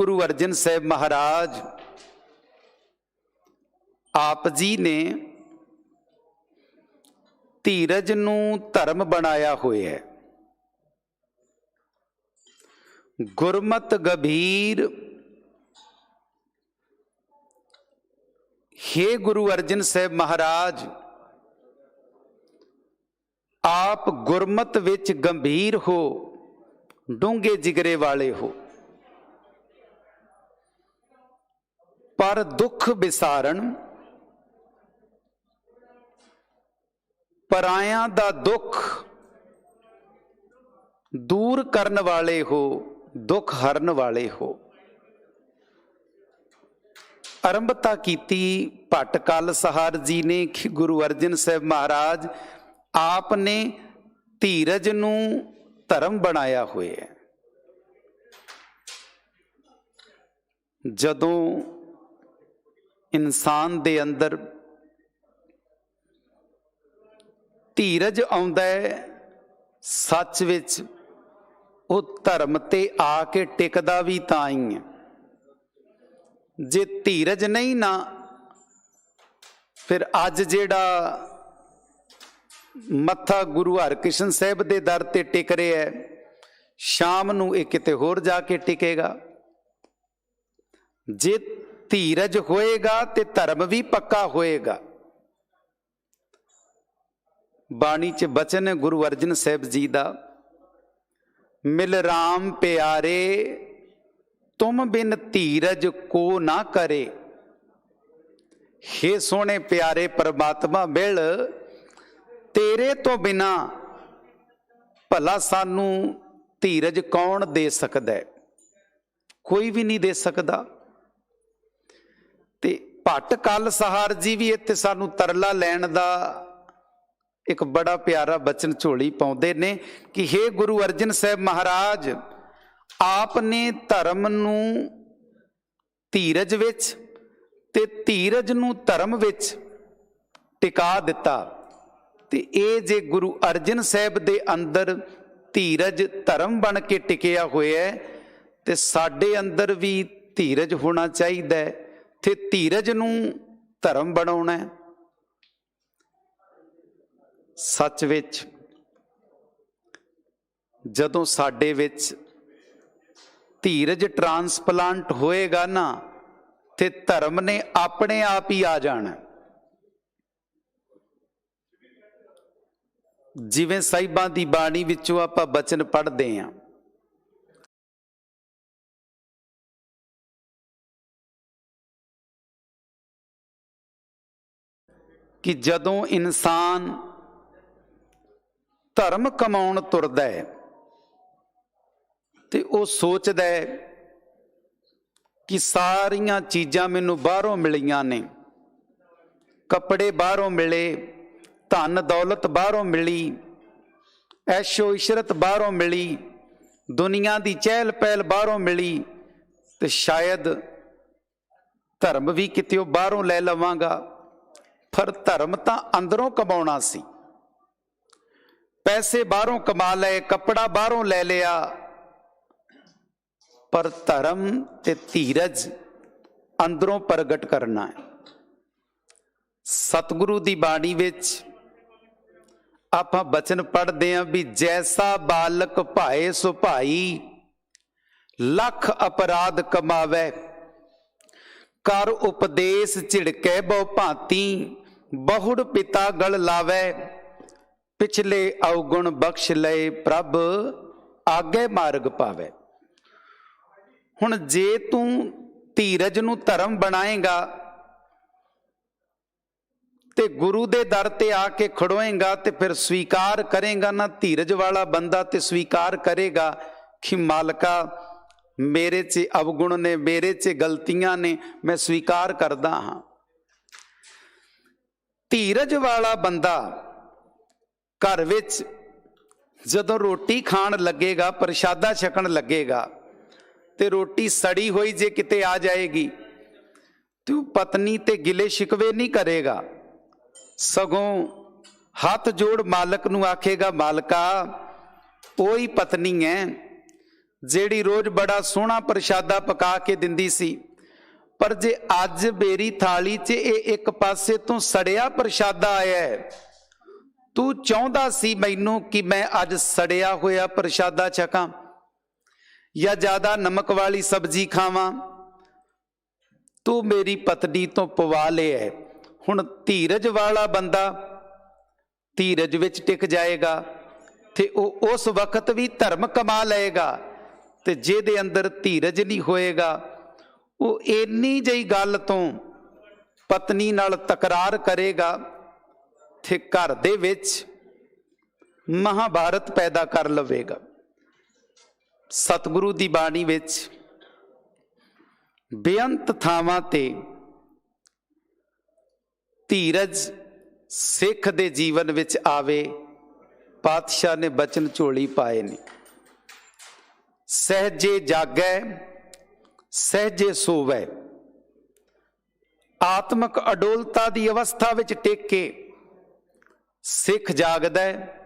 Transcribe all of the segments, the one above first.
गुरु अर्जन साहब महाराज आप जी ने धीरज नूं धर्म बनाया होया है। गुरमत गंभीर हे गुरु अर्जन साहब महाराज आप गुरमत विच गंभीर हो, डूंगे जिगरे वाले हो, पर दुख विसारण परायां दा दुख दूर करन वाले हो, दुख हरन वाले हो। आरंभता कीती भट्ट कल सहार जी ने कि गुरु अर्जन साहब महाराज आपने धीरज नूं धर्म बनाया होया है। जदों इंसान दे अंदर धीरज आउंदा है, सच विच वो धर्म ते आके टिकदा भी तां ही है। जे धीरज नहीं ना, फिर अज जेड़ा मत्था गुरु हरकृष्ण साहब दे दर ते टिक रहा है, शाम नूं इह किते होर जाके टिकेगा। जे धीरज होएगा ते धर्म भी पक्का होएगा। बाणी च बचन है गुरु अर्जन साहब जी दा, मिल राम प्यारे तुम बिन धीरज को ना करे। हे सोने प्यारे परमात्मा मिल, तेरे तो बिना भला सानू धीरज कौन दे सकदा है? कोई भी नहीं दे सकता। ते भट्ट कल सहार जी भी इत्थे सानू तरला लैण दा एक बड़ा प्यारा बचन झोली पाउंदे ने कि हे गुरु अर्जन साहब महाराज आपने धर्म नूं धीरज विच ते धीरज नूं धर्म विच टिका दिता। ते ये जे गुरु अर्जन साहब दे अंदर धीरज धर्म बन के टिकिया होया है, ते साडे अंदर भी धीरज होना चाहिए ते धीरज नूं धर्म बनाउणा है। सच विच जदों साडे विच धीरज ट्रांसप्लांट होएगा ना, ते धर्म ने अपने आप ही आ जाना। जिवें साहिबां दी बाणी विचों आपां बचन पढ़दे हां, कि जदों इंसान धर्म कमाउण तुरदा है ते वो सोचदा है कि सारियां चीज़ां मैनूं बाहरों मिलियां ने, कपड़े बाहरों मिले, धन दौलत बाहरों मिली, ऐशो इशरत बाहरों मिली, दुनिया की चहल पहल बाहरों मिली, तो शायद धर्म भी कितों बाहरों लै लवांगा। पर धर्म तो अंदरों कमाउणा सी। पैसे बाहरों कमा लए, कपड़ा बाहरों ले लिया, पर धर्म ते धीरज अंदरों प्रगट करना है। सतगुरु दी बाणी विच आपां बचन पढ़दे हां भी जैसा बालक भाए सो भाई, लख अपराध कमावै, कर उपदेश झिड़कै बहु भांति, बहुड़ पिता गल लावै, पिछले अवगुण बख्श लए प्रभ आगे मार्ग पावै। हुण जे तू धीरज नूं धर्म बनाएगा ते गुरु दे दर ते आके खड़ोएगा, ते फिर स्वीकार करेगा ना, धीरज वाला बंदा ते स्वीकार करेगा कि मालका मेरे च अवगुण ने, मेरे च गलतियां ने, मैं स्वीकार करदा हाँ। धीरज वाला बंदा घर विच जदों रोटी खाण लगेगा, प्रशादा छकण लगेगा, ते रोटी सड़ी हुई जे किते आ जाएगी तो पत्नी ते गिले शिकवे नहीं करेगा, सगों हाथ जोड़ मालक नूं आखेगा मालका ओही पत्नी है ਜਿਹੜੀ ਰੋਜ਼ ਬੜਾ ਸੋਹਣਾ ਪ੍ਰਸ਼ਾਦਾ ਪਕਾ ਕੇ ਦਿੰਦੀ ਸੀ, ਪਰ ਜੇ ਅੱਜ ਮੇਰੀ ਥਾਲੀ 'ਚ ਇਹ ਇੱਕ ਪਾਸੇ ਤੋਂ ਸੜਿਆ ਪ੍ਰਸ਼ਾਦਾ ਆਇਆ ਹੈ, ਤੂੰ ਚਾਹੁੰਦਾ ਸੀ ਮੈਨੂੰ ਕਿ ਮੈਂ ਅੱਜ ਸੜਿਆ ਹੋਇਆ ਪ੍ਰਸ਼ਾਦਾ ਛਕਾਂ ਜਾਂ ਜ਼ਿਆਦਾ ਨਮਕ ਵਾਲੀ ਸਬਜ਼ੀ ਖਾਵਾਂ, ਤੂੰ ਮੇਰੀ ਪਤਨੀ ਤੋਂ ਪਵਾ ਲਿਆ। ਹੁਣ ਧੀਰਜ ਵਾਲਾ ਬੰਦਾ ਧੀਰਜ ਵਿੱਚ ਟਿਕ ਜਾਏਗਾ ਤੇ ਉਹ ਉਸ ਵਕਤ ਵੀ ਧਰਮ ਕਮਾ ਲਏਗਾ, ਤੇ ਜਿਹਦੇ ਅੰਦਰ ਧੀਰਜ ਨਹੀਂ ਹੋਏਗਾ ਉਹ ਇੰਨੀ ਜਿਹੀ ਗੱਲ ਤੋਂ ਪਤਨੀ ਨਾਲ ਤਕਰਾਰ ਕਰੇਗਾ ਤੇ ਘਰ ਦੇ ਵਿੱਚ ਮਹਾਭਾਰਤ ਪੈਦਾ ਕਰ ਲਵੇਗਾ। ਸਤਿਗੁਰੂ ਦੀ ਬਾਣੀ ਵਿੱਚ ਬੇਅੰਤ ਥਾਵਾਂ ਤੇ ਧੀਰਜ ਸਿੱਖ ਦੇ ਜੀਵਨ ਵਿੱਚ ਆਵੇ, ਪਾਤਸ਼ਾਹ ਨੇ ਬਚਨ ਝੋਲੀ ਪਾਏ ਨੇ। ਸਹਿਜੇ ਜਾਗੈ ਸਹਿਜੇ ਸੋਵੈ, ਆਤਮਕ ਅਡੋਲਤਾ ਦੀ ਅਵਸਥਾ ਵਿੱਚ ਟਿਕ ਕੇ ਸਿੱਖ ਜਾਗਦਾ ਹੈ,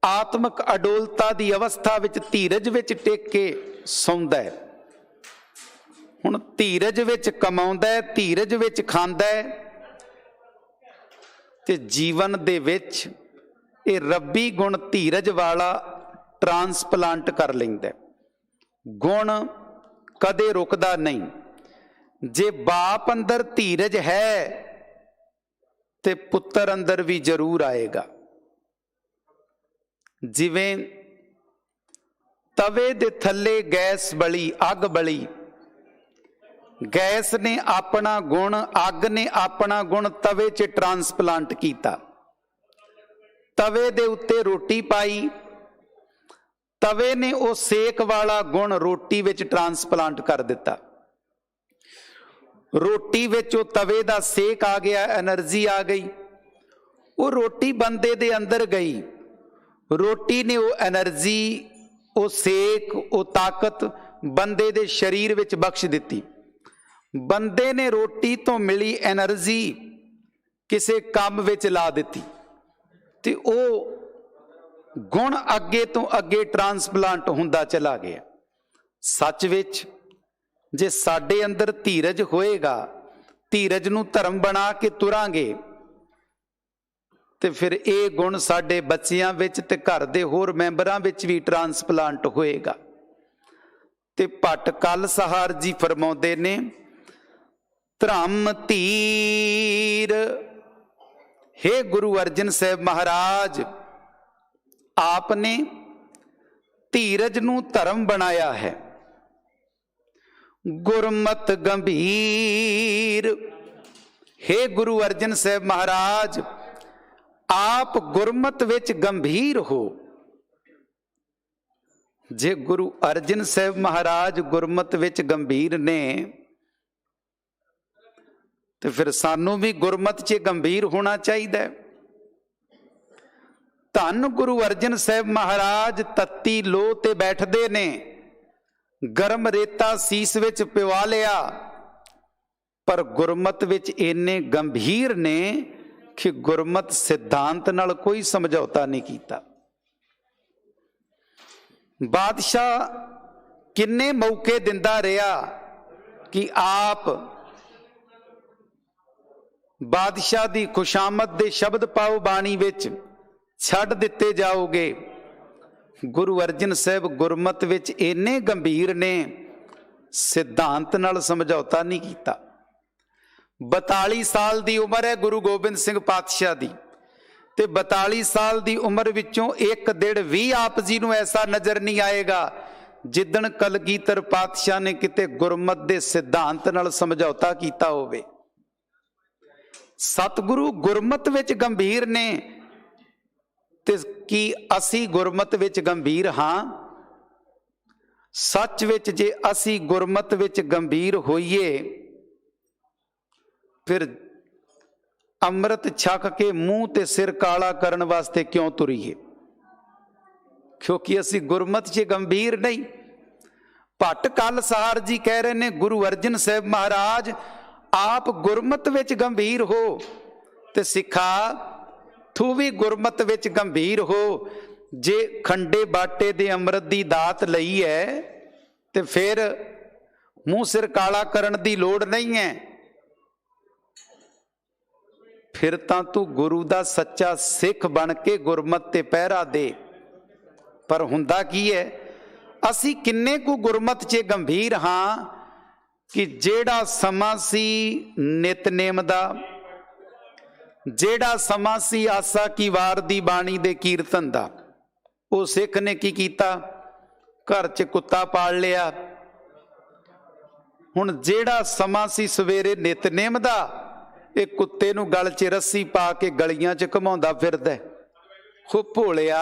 ਆਤਮਕ ਅਡੋਲਤਾ ਦੀ ਅਵਸਥਾ ਵਿੱਚ ਧੀਰਜ ਵਿੱਚ ਟਿਕ ਕੇ ਸੌਂਦਾ ਹੈ। ਹੁਣ ਧੀਰਜ ਵਿੱਚ ਕਮਾਉਂਦਾ ਹੈ, ਧੀਰਜ ਵਿੱਚ ਖਾਂਦਾ ਹੈ, ਤੇ ਜੀਵਨ ਦੇ ਵਿੱਚ ਇਹ ਰੱਬੀ ਗੁਣ ਧੀਰਜ ਵਾਲਾ ਟਰਾਂਸਪਲਾਂਟ ਕਰ ਲੈਂਦਾ। ਗੁਣ ਕਦੇ ਰੁਕਦਾ ਨਹੀਂ। ਜੇ ਬਾਪ ਅੰਦਰ ਧੀਰਜ ਹੈ ਤੇ ਪੁੱਤਰ ਅੰਦਰ ਵੀ ਜ਼ਰੂਰ ਆਏਗਾ। ਜਿਵੇਂ ਤਵੇ ਦੇ ਥੱਲੇ ਗੈਸ ਬਲੀ, ਅੱਗ ਬਲੀ, ਗੈਸ ਨੇ ਆਪਣਾ ਗੁਣ, ਅੱਗ ਨੇ ਆਪਣਾ ਗੁਣ ਤਵੇ 'ਚ ਟਰਾਂਸਪਲਾਂਟ ਕੀਤਾ। ਤਵੇ ਦੇ ਉੱਤੇ ਰੋਟੀ ਪਾਈ, ਤਵੇ ਨੇ ਉਹ ਸੇਕ ਵਾਲਾ ਗੁਣ ਰੋਟੀ ਵਿੱਚ ਟਰਾਂਸਪਲਾਂਟ ਕਰ ਦਿੱਤਾ। ਰੋਟੀ ਵਿੱਚ ਉਹ ਤਵੇ ਦਾ ਸੇਕ ਆ ਗਿਆ, ਐਨਰਜੀ ਆ ਗਈ, ਉਹ ਰੋਟੀ ਬੰਦੇ ਦੇ ਅੰਦਰ ਗਈ। ਰੋਟੀ ਨੇ ਉਹ ਐਨਰਜੀ, ਉਹ ਸੇਕ, ਉਹ ਤਾਕਤ ਬੰਦੇ ਦੇ ਸਰੀਰ ਵਿੱਚ ਬਖਸ਼ ਦਿੱਤੀ। ਬੰਦੇ ਨੇ ਰੋਟੀ ਤੋਂ ਮਿਲੀ ਐਨਰਜੀ ਕਿਸੇ ਕੰਮ ਵਿੱਚ ਲਾ ਦਿੱਤੀ, ਤੇ ਉਹ ਗੁਣ ਅੱਗੇ ਤੋਂ ਅੱਗੇ ਟਰਾਂਸਪਲਾਂਟ ਹੁੰਦਾ ਚਲਾ ਗਿਆ। ਸੱਚ ਵਿੱਚ ਜੇ ਸਾਡੇ ਅੰਦਰ ਧੀਰਜ ਹੋਏਗਾ, ਧੀਰਜ ਨੂੰ ਧਰਮ ਬਣਾ ਕੇ ਤੁਰਾਂਗੇ, ਤੇ ਫਿਰ ਇਹ ਗੁਣ ਸਾਡੇ ਬੱਚਿਆਂ ਵਿੱਚ ਤੇ ਘਰ ਦੇ ਹੋਰ ਮੈਂਬਰਾਂ ਵਿੱਚ ਵੀ ਟਰਾਂਸਪਲਾਂਟ ਹੋਏਗਾ। ਤੇ ਭੱਟ ਕਲਸਹਾਰ ਜੀ ਫਰਮਾਉਂਦੇ ਨੇ, ਧਰਮ ਧੀਰ, ਹੇ ਗੁਰੂ ਅਰਜਨ ਸਾਹਿਬ ਮਹਾਰਾਜ, ਆਪ ਨੇ ਧੀਰਜ ਨੂੰ ਧਰਮ ਬਣਾਇਆ ਹੈ। ਗੁਰਮਤ ਗੰਭੀਰ, ਹੇ ਗੁਰੂ ਅਰਜਨ ਸਾਹਿਬ ਮਹਾਰਾਜ, ਆਪ ਗੁਰਮਤ ਵਿੱਚ ਗੰਭੀਰ ਹੋ। ਜੇ ਗੁਰੂ ਅਰਜਨ ਸਾਹਿਬ ਮਹਾਰਾਜ ਗੁਰਮਤ ਵਿੱਚ ਗੰਭੀਰ ਨੇ, ਤੇ ਫਿਰ ਸਾਨੂੰ ਵੀ ਗੁਰਮਤ 'ਚ ਗੰਭੀਰ ਹੋਣਾ ਚਾਹੀਦਾ ਹੈ। ਧੰਨ ਗੁਰੂ ਅਰਜਨ ਸਾਹਿਬ ਮਹਾਰਾਜ ਤੱਤੀ ਲੋਹ ਤੇ ਬੈਠਦੇ ਨੇ, ਗਰਮ ਰੇਤਾ ਸੀਸ ਵਿੱਚ ਪਿਵਾ ਲਿਆ, ਪਰ ਗੁਰਮਤ ਵਿੱਚ ਇੰਨੇ ਗੰਭੀਰ ਨੇ ਕਿ ਗੁਰਮਤ ਸਿਧਾਂਤ ਨਾਲ ਕੋਈ ਸਮਝੌਤਾ ਨਹੀਂ ਕੀਤਾ। ਬਾਦਸ਼ਾਹ ਕਿੰਨੇ ਮੌਕੇ ਦਿੰਦਾ ਰਿਹਾ ਕਿ ਆਪ ਬਾਦਸ਼ਾਹ ਦੀ ਖੁਸ਼ਾਮਦ ਦੇ ਸ਼ਬਦ ਪਾਓ ਬਾਣੀ ਵਿੱਚ, ਛੱਡ ਦਿੱਤੇ ਜਾਓਗੇ। ਗੁਰੂ ਅਰਜਨ ਸਾਹਿਬ ਗੁਰਮਤ ਵਿੱਚ ਇੰਨੇ ਗੰਭੀਰ ਨੇ, ਸਿਧਾਂਤ ਨਾਲ ਸਮਝੌਤਾ ਨਹੀਂ ਕੀਤਾ। 42 ਸਾਲ ਦੀ ਉਮਰ ਹੈ ਗੁਰੂ ਗੋਬਿੰਦ ਸਿੰਘ ਪਾਤਸ਼ਾਹ ਦੀ, ਤੇ 42 ਸਾਲ ਦੀ ਉਮਰ ਵਿੱਚੋਂ ਇੱਕ ਦਿਨ ਵੀ ਆਪ ਜੀ ਨੂੰ ਐਸਾ ਨਜ਼ਰ ਨਹੀਂ ਆਏਗਾ ਜਿੱਦਣ ਕਲਗੀਧਰ ਪਾਤਸ਼ਾਹ ਨੇ ਕਿਤੇ ਗੁਰਮਤ ਦੇ ਸਿਧਾਂਤ ਨਾਲ ਸਮਝੌਤਾ ਕੀਤਾ ਹੋਵੇ। ਸਤਿਗੁਰੂ ਗੁਰਮਤ ਵਿੱਚ ਗੰਭੀਰ ਨੇ, ਤੇ ਕੀ ਅਸੀਂ ਗੁਰਮਤ ਵਿੱਚ ਗੰਭੀਰ ਹਾਂ? ਸੱਚ ਵਿੱਚ ਜੇ ਅਸੀਂ ਗੁਰਮਤ ਵਿੱਚ ਗੰਭੀਰ ਹੋਈਏ, ਫਿਰ ਅੰਮ੍ਰਿਤ ਛਕ ਕੇ ਮੂੰਹ ਤੇ ਸਿਰ ਕਾਲਾ ਕਰਨ ਵਾਸਤੇ ਕਿਉਂ ਤੁਰੀਏ? ਕਿਉਂਕਿ ਅਸੀਂ ਗੁਰਮਤ 'ਚ ਗੰਭੀਰ ਨਹੀਂ। ਭੱਟ ਕਲਸਹਾਰ ਜੀ ਕਹਿ ਰਹੇ ਨੇ, ਗੁਰੂ ਅਰਜਨ ਸਾਹਿਬ ਮਹਾਰਾਜ ਆਪ ਗੁਰਮਤ ਵਿੱਚ ਗੰਭੀਰ ਹੋ, ਤੇ ਸਿੱਖਾ ਤੂੰ ਵੀ ਗੁਰਮਤ ਵਿੱਚ ਗੰਭੀਰ ਹੋ। ਜੇ ਖੰਡੇ ਬਾਟੇ ਦੇ ਅੰਮ੍ਰਿਤ ਦੀ ਦਾਤ ਲਈ ਹੈ, ਤੇ ਫਿਰ ਮੂੰਹ ਸਿਰ ਕਾਲਾ ਕਰਨ ਦੀ ਲੋੜ ਨਹੀਂ ਹੈ। ਫਿਰ ਤਾਂ ਤੂੰ ਗੁਰੂ ਦਾ ਸੱਚਾ ਸਿੱਖ ਬਣ ਕੇ ਗੁਰਮਤਿ ਤੇ ਪਹਿਰਾ ਦੇ। ਪਰ ਹੁੰਦਾ ਕੀ ਹੈ, ਅਸੀਂ ਕਿੰਨੇ ਕੁ ਗੁਰਮਤਿ 'ਚ ਗੰਭੀਰ ਹਾਂ ਕਿ ਜਿਹੜਾ ਸਮਾਂ ਸੀ ਨਿਤਨੇਮ ਦਾ, ਜਿਹੜਾ ਸਮਾਂ ਸੀ ਆਸਾ ਕੀ ਵਾਰ ਦੀ ਬਾਣੀ ਦੇ ਕੀਰਤਨ ਦਾ, ਉਹ ਸਿੱਖ ਨੇ ਕੀ ਕੀਤਾ, ਘਰ 'ਚ ਕੁੱਤਾ ਪਾਲ ਲਿਆ। ਹੁਣ ਜਿਹੜਾ ਸਮਾਂ ਸੀ ਸਵੇਰੇ ਨਿਤਨੇਮ ਦਾ, ਇਹ ਕੁੱਤੇ ਨੂੰ ਗਲ 'ਚ ਰੱਸੀ ਪਾ ਕੇ ਗਲੀਆਂ 'ਚ ਘੁਮਾਉਂਦਾ ਫਿਰਦਾ। ਖੂ ਭੋਲਿਆ,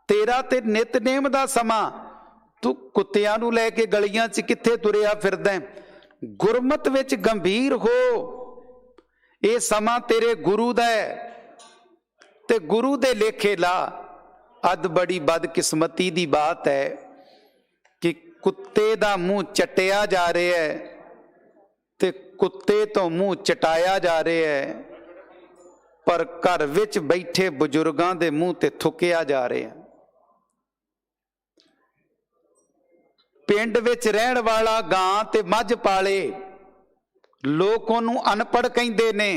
ਤੇਰਾ ਤੇ ਨਿਤਨੇਮ ਦਾ ਸਮਾਂ, ਤੂੰ ਕੁੱਤਿਆਂ ਨੂੰ ਲੈ ਕੇ ਗਲੀਆਂ 'ਚ ਕਿੱਥੇ ਤੁਰਿਆ ਫਿਰਦਾ। ਗੁਰਮਤਿ ਵਿੱਚ ਗੰਭੀਰ ਹੋ, ਇਹ ਸਮਾਂ ਤੇਰੇ ਗੁਰੂ ਦਾ ਹੈ ਤੇ ਗੁਰੂ ਦੇ ਲੇਖੇ ਲਾ। ਅੱਜ ਬੜੀ ਬਦਕਿਸਮਤੀ ਦੀ ਬਾਤ ਹੈ ਕਿ ਕੁੱਤੇ ਦਾ ਮੂੰਹ ਚੱਟਿਆ ਜਾ ਰਿਹਾ ਹੈ ਤੇ ਕੁੱਤੇ ਤੋਂ ਮੂੰਹ ਚਟਾਇਆ ਜਾ ਰਿਹਾ ਹੈ, ਪਰ ਘਰ ਵਿੱਚ ਬੈਠੇ ਬਜ਼ੁਰਗਾਂ ਦੇ ਮੂੰਹ ਤੇ ਥੁੱਕਿਆ ਜਾ ਰਿਹਾ। ਪਿੰਡ ਵਿੱਚ ਰਹਿਣ ਵਾਲਾ ਗਾਂ ਤੇ ਮੱਝ ਪਾਲੇ, ਲੋਕ ਉਹਨੂੰ ਅਨਪੜ੍ਹ ਕਹਿੰਦੇ ਨੇ,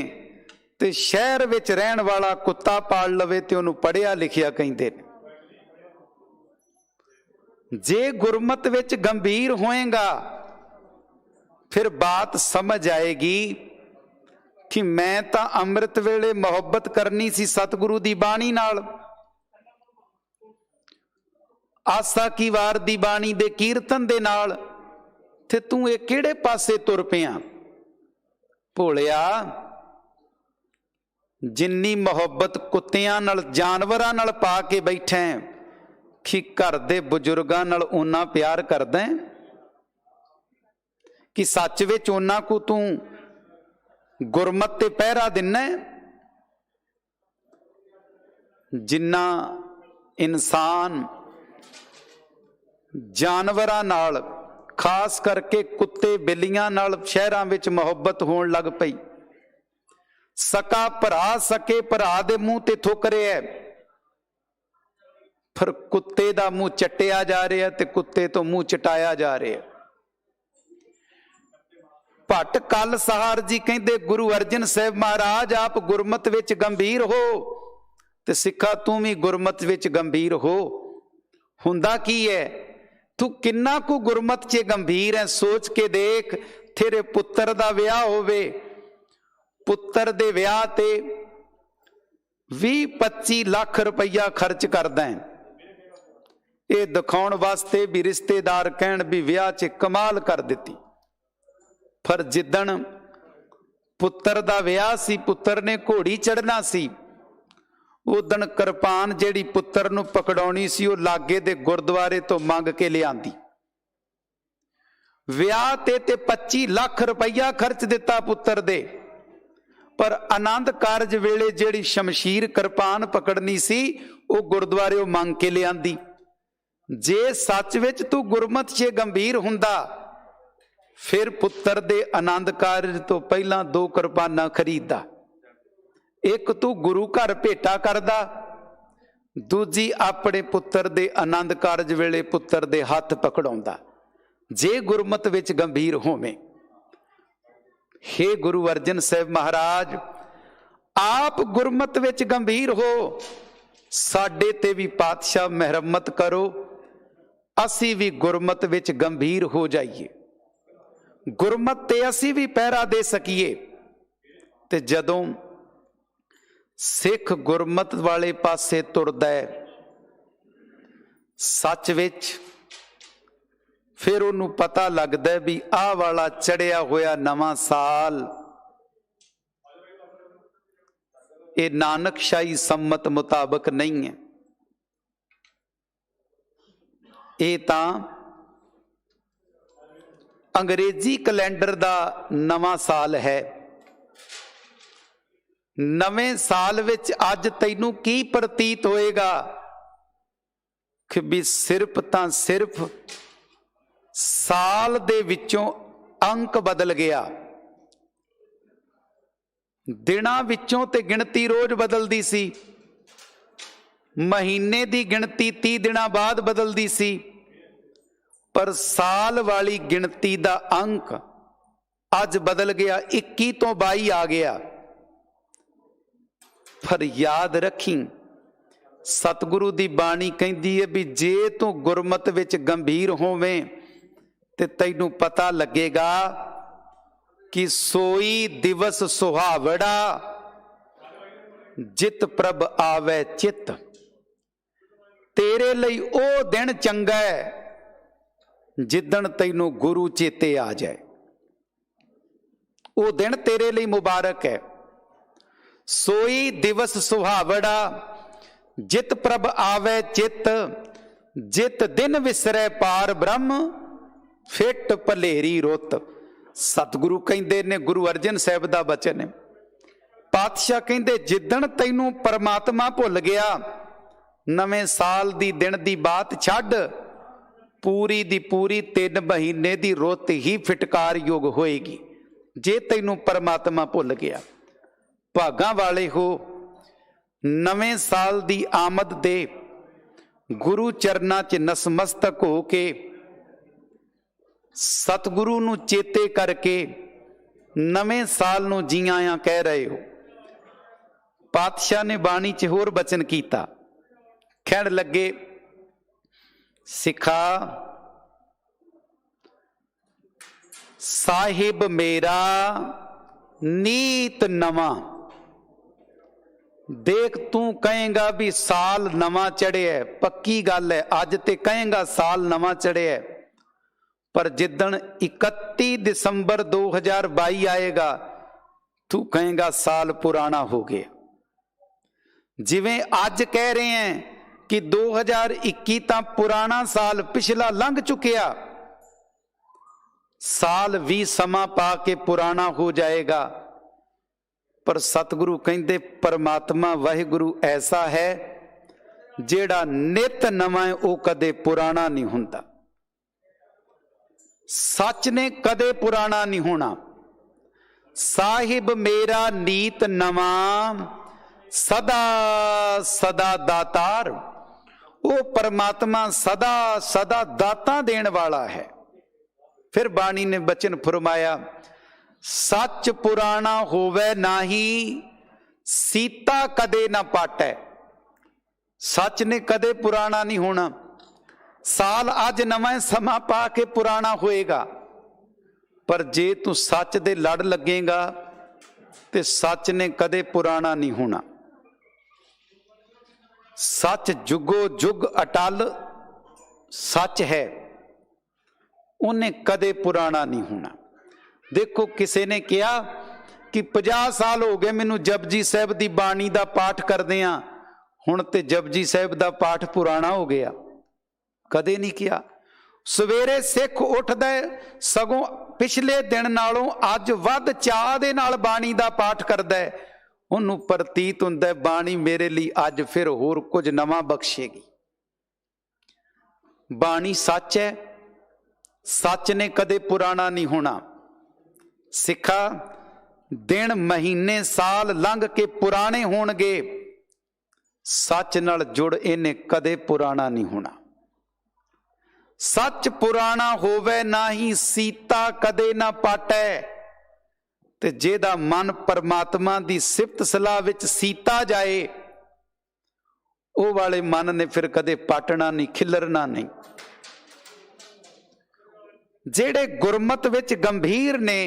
ਤੇ ਸ਼ਹਿਰ ਵਿੱਚ ਰਹਿਣ ਵਾਲਾ ਕੁੱਤਾ ਪਾਲ ਲਵੇ ਤੇ ਉਹਨੂੰ ਪੜ੍ਹਿਆ ਲਿਖਿਆ ਕਹਿੰਦੇ ਨੇ। ਜੇ ਗੁਰਮਤਿ ਵਿੱਚ ਗੰਭੀਰ ਹੋਏਗਾ ਫਿਰ ਬਾਤ ਸਮਝ ਆਏਗੀ ਕਿ ਮੈਂ ਤਾਂ ਅੰਮ੍ਰਿਤ ਵੇਲੇ ਮੁਹੱਬਤ ਕਰਨੀ ਸੀ ਸਤਿਗੁਰੂ ਦੀ ਬਾਣੀ ਨਾਲ, ਆਸਾ ਕੀ ਵਾਰ ਦੀ ਬਾਣੀ ਦੇ ਕੀਰਤਨ ਦੇ ਨਾਲ, ਤੇ ਤੂੰ ਇਹ ਕਿਹੜੇ ਪਾਸੇ ਤੁਰ ਪਿਆ। ਭੋਲਿਆ, ਜਿੰਨੀ ਮੁਹੱਬਤ ਕੁੱਤਿਆਂ ਨਾਲ, ਜਾਨਵਰਾਂ ਨਾਲ ਪਾ ਕੇ ਬੈਠਾ ਕਿ ਘਰ ਦੇ ਬਜ਼ੁਰਗਾਂ ਨਾਲ ਓਨਾ ਪਿਆਰ ਕਰਦਾ ਕਿ ਸੱਚ ਵਿੱਚ ਓਨਾ ਕੁ ਤੂੰ ਗੁਰਮਤਿ ਤੇ ਪਹਿਰਾ ਦਿੰਨਾ। ਜਿੰਨਾ ਇਨਸਾਨ ਜਾਨਵਰਾਂ ਨਾਲ, ਖਾਸ ਕਰਕੇ ਕੁੱਤੇ ਬਿੱਲੀਆਂ ਨਾਲ ਸ਼ਹਿਰਾਂ ਵਿੱਚ ਮੁਹੱਬਤ ਹੋਣ ਲੱਗ ਪਈ। ਸਕਾ ਭਰਾ ਸਕੇ ਭਰਾ ਦੇ ਮੂੰਹ ਤੇ ਥੁੱਕ ਰਿਹਾ, ਫਿਰ ਕੁੱਤੇ ਦਾ ਮੂੰਹ ਚੱਟਿਆ ਜਾ ਰਿਹਾ ਤੇ ਕੁੱਤੇ ਤੋਂ ਮੂੰਹ ਚਟਾਇਆ ਜਾ ਰਿਹਾ। ਭੱਟ ਕਲ ਸਹਾਰ ਜੀ ਕਹਿੰਦੇ, ਗੁਰੂ ਅਰਜਨ ਸਾਹਿਬ ਮਹਾਰਾਜ ਆਪ ਗੁਰਮਤਿ ਵਿੱਚ ਗੰਭੀਰ ਹੋ ਤੇ ਸਿੱਖਾ ਤੂੰ ਵੀ ਗੁਰਮਤਿ ਵਿੱਚ ਗੰਭੀਰ ਹੋ। ਹੁੰਦਾ ਕੀ ਹੈ, ਤੂੰ ਕਿੰਨਾ ਕੁ ਗੁਰਮਤਿ 'ਚ ਗੰਭੀਰ ਹੈ ਸੋਚ ਕੇ ਦੇਖ। ਤੇਰੇ ਪੁੱਤਰ ਦਾ ਵਿਆਹ ਹੋਵੇ, ਪੁੱਤਰ ਦੇ ਵਿਆਹ ਤੇ 20-25 ਲੱਖ ਰੁਪਈਆ ਖਰਚ ਕਰਦਾ ਹੈ, ਇਹ ਦਿਖਾਉਣ ਵਾਸਤੇ ਵੀ ਰਿਸ਼ਤੇਦਾਰ ਕਹਿਣ ਵੀ ਵਿਆਹ 'ਚ ਕਮਾਲ ਕਰ ਦਿੱਤੀ। ਪਰ ਜਿੱਦਣ ਪੁੱਤਰ ਦਾ ਵਿਆਹ ਸੀ, ਪੁੱਤਰ ਨੇ ਘੋੜੀ ਚੜ੍ਹਨਾ ਸੀ, ਉਦਣ ਕਿਰਪਾਨ ਜਿਹੜੀ ਪੁੱਤਰ ਨੂੰ ਪਕੜਾਉਣੀ ਸੀ ਉਹ ਲਾਗੇ ਦੇ ਗੁਰਦੁਆਰੇ ਤੋਂ ਮੰਗ ਕੇ ਲਿਆਂਦੀ। ਵਿਆਹ ਤੇ 25 ਲੱਖ ਰੁਪਈਆ ਖਰਚ ਦਿੱਤਾ ਪੁੱਤਰ ਦੇ, ਪਰ ਆਨੰਦ ਕਾਰਜ ਵੇਲੇ ਜਿਹੜੀ ਸ਼ਮਸ਼ੀਰ ਕਿਰਪਾਨ ਪਕੜਨੀ ਸੀ ਉਹ ਗੁਰਦੁਆਰਿਓਂ ਮੰਗ ਕੇ ਲਿਆਂਦੀ। ਜੇ ਸੱਚ ਵਿੱਚ ਤੂੰ ਗੁਰਮਤਿ 'ਚ ਗੰਭੀਰ ਹੁੰਦਾ ਫਿਰ ਪੁੱਤਰ ਦੇ ਆਨੰਦ ਕਾਰਜ ਤੋਂ ਪਹਿਲਾਂ 2 ਕਿਰਪਾਨਾਂ ਖਰੀਦਦਾ। ਇੱਕ ਤੂੰ ਗੁਰੂ ਘਰ ਭੇਟਾ ਕਰਦਾ, ਦੂਜੀ ਆਪਣੇ ਪੁੱਤਰ ਦੇ ਆਨੰਦ ਕਾਰਜ ਵੇਲੇ ਪੁੱਤਰ ਦੇ ਹੱਥ ਪਕੜਾਉਂਦਾ, ਜੇ ਗੁਰਮਤਿ ਵਿੱਚ ਗੰਭੀਰ ਹੋਵੇਂ। ਹੇ ਗੁਰੂ ਅਰਜਨ ਸਾਹਿਬ ਮਹਾਰਾਜ, ਆਪ ਗੁਰਮਤਿ ਵਿੱਚ ਗੰਭੀਰ ਹੋ, ਸਾਡੇ ਤੇ ਵੀ ਪਾਤਸ਼ਾਹ ਮਿਹਰਮਤ ਕਰੋ, ਅਸੀਂ ਵੀ ਗੁਰਮਤਿ ਵਿੱਚ ਗੰਭੀਰ ਹੋ ਜਾਈਏ, ਗੁਰਮਤਿ ਤੇ ਅਸੀਂ ਵੀ ਪਹਿਰਾ ਦੇ ਸਕੀਏ। ਤੇ ਜਦੋਂ ਸਿੱਖ ਗੁਰਮਤਿ ਵਾਲੇ ਪਾਸੇ ਤੁਰਦਾ ਹੈ ਸੱਚ ਵਿੱਚ, ਫਿਰ ਉਹਨੂੰ ਪਤਾ ਲੱਗਦਾ ਵੀ ਆਹ ਵਾਲਾ ਚੜਿਆ ਹੋਇਆ ਨਵਾਂ ਸਾਲ ਇਹ ਨਾਨਕਸ਼ਾਹੀ ਸੰਮਤ ਮੁਤਾਬਕ ਨਹੀਂ ਹੈ, ਇਹ ਤਾਂ ਅੰਗਰੇਜ਼ੀ ਕੈਲੰਡਰ ਦਾ ਨਵਾਂ ਸਾਲ ਹੈ। ਨਵੇਂ ਸਾਲ ਵਿੱਚ ਅੱਜ ਤੈਨੂੰ ਕੀ ਪ੍ਰਤੀਤ ਹੋਏਗਾ ਕਿ ਵੀ ਸਿਰਫ ਤਾਂ ਸਿਰਫ ਸਾਲ ਦੇ ਵਿੱਚੋਂ ਅੰਕ ਬਦਲ ਗਿਆ, ਦਿਨਾਂ ਵਿੱਚੋਂ ਤੇ ਗਿਣਤੀ ਰੋਜ਼ ਬਦਲਦੀ ਸੀ, ਮਹੀਨੇ ਦੀ ਗਿਣਤੀ 30 ਦਿਨਾਂ ਬਾਅਦ ਬਦਲਦੀ ਸੀ, पर साल वाली गिनती का अंक अज बदल गया, 21 तो 22 आ गया। पर याद रखी, सतगुरु की बाणी कहती है भी जे तू गुरमत विच गंभीर होवें ते तैनू पता लगेगा कि सोई दिवस सुहावड़ा जित प्रभ आवे चित। तेरे ਲਈ ਉਹ दिन चंगा है जिदन तैनू गुरु चेते आ जाए। वो दिन तेरे लिए मुबारक है। सोई दिवस सुहावड़ा जित प्रभ आवे चित। जित दिन विसरे पार ब्रह्म फिट भलेरी रुत। सतगुरु कहते ने, गुरु अर्जन साहब का बचन है। पातशाह कहते जिदन तैनू परमात्मा भुल गया, नवें साल दी दिन दी बात छड्ड, पूरी दी पूरी 3 महीने दी रुत ही फिटकार योग होएगी जे तैनू परमात्मा भुल गया। भागां वाले हो, नवें साल दी आमद दे गुरु चरनां च नसमस्तक हो के सतगुरु नू चेते करके नवें साल नू जी आया कह रहे हो। पातशाह ने बाणी च होर बचन कीता, कहण लगे सिखा साहिब मेरा नीत नवा। देख तू कहेगा भी साल नवा चढ़े है, पक्की गल है, अज ते कहेगा साल नवा चढ़े है, पर जिदन 31 दिसंबर 2022 आएगा तू कहेगा साल पुराना हो गया। जिवें अज कह रहे हैं कि 2021 तां पुराना साल पिछला लंघ चुकिया, साल भी समा पा के पुराना हो जाएगा। पर सतगुरु कहते परमात्मा वाहिगुरु ऐसा है जेड़ा नित नवा है, वो कदे पुराना नहीं हुंदा। सच ने कदे पुराना नहीं होना। साहिब मेरा नीत नवा सदा सदा दातार। वो परमात्मा सदा सदा दाता देण वाला है। फिर बाणी ने बचन फरमाया, सच पुराना होवे नाही सीता कदे ना पाटै। सच ने कदे पुराना नहीं होना। साल अज नवा समा पा के पुराना होएगा, पर जे तू सच दे लड़ लगेगा ते सच ने कदे पुराना नहीं होना। सच जुगो जुग अटल सच है, उन्हें कदे पुराना नहीं होना। देखो किसी ने कहा कि 50 साल हो गए मैनू जपजी साहब की बाणी का पाठ करदे आ, हुण ते जपजी साहब का पाठ पुराना हो गया। कदे नहीं किया। सवेरे सिख उठदा सगों पिछले दिन नालों अज वध चाह दे नाल बाणी का पाठ करदा है, उन्होंने प्रतीत हुंदा बाणी मेरे लिए अज फिर होर कुछ नवा बख्शेगी। बाणी सच है, सच ने कदे पुराना नहीं होना। सिखा दिन महीने साल लंघ के पुराने होणगे, सच नाल जुड़ इन्हें कदे पुराना नहीं होना। सच पुराना होवे नाही सीता कदे ना पाटै। ते जेदा मन परमात्मा दी सिफत सलाह विच सीता जाए, वो वाले मन ने फिर कदे पाटना नहीं, खिलरना नहीं। जेड़े गुरमत विच गंभीर ने,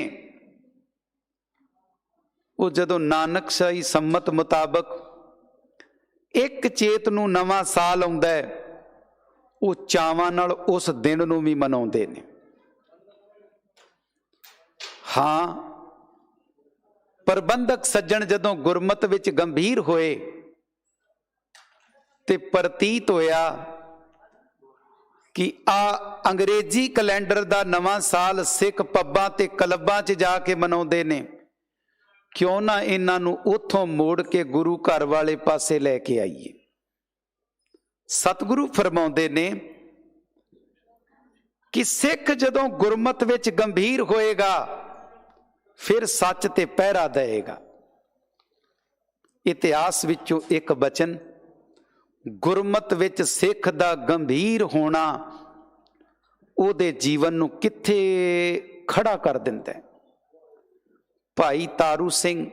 वो जदों नानक शाही सम्मत मुताबक एक चेत नूं नवां साल आउंदा है, वो चावां नाल उस दिन नूं भी मनाउंदे ने। हाँ, प्रबंधक सज्जण जदों गुरमत विच गंभीर होए ते प्रतीत होया कि आ अंग्रेजी कैलेंडर दा नवां साल सिख पब्बां ते क्लबां च जाके मनाउंदे ने, क्यों ना इन्हां नूं उत्थों मोड़ के गुरु घर वाले पासे लैके आईए। सतगुरु फरमाउंदे ने कि सिख जदों गुरमत विच गंभीर होएगा फिर सच ते पहरा देगा। इतिहास विचों एक बचन, गुरमत विच सिख दा गंभीर होना ਉਹਦੇ ਜੀਵਨ ਨੂੰ ਕਿੱਥੇ ਖੜਾ ਕਰ ਦਿੰਦਾ ਹੈ। ਭਾਈ ਤਾਰੂ ਸਿੰਘ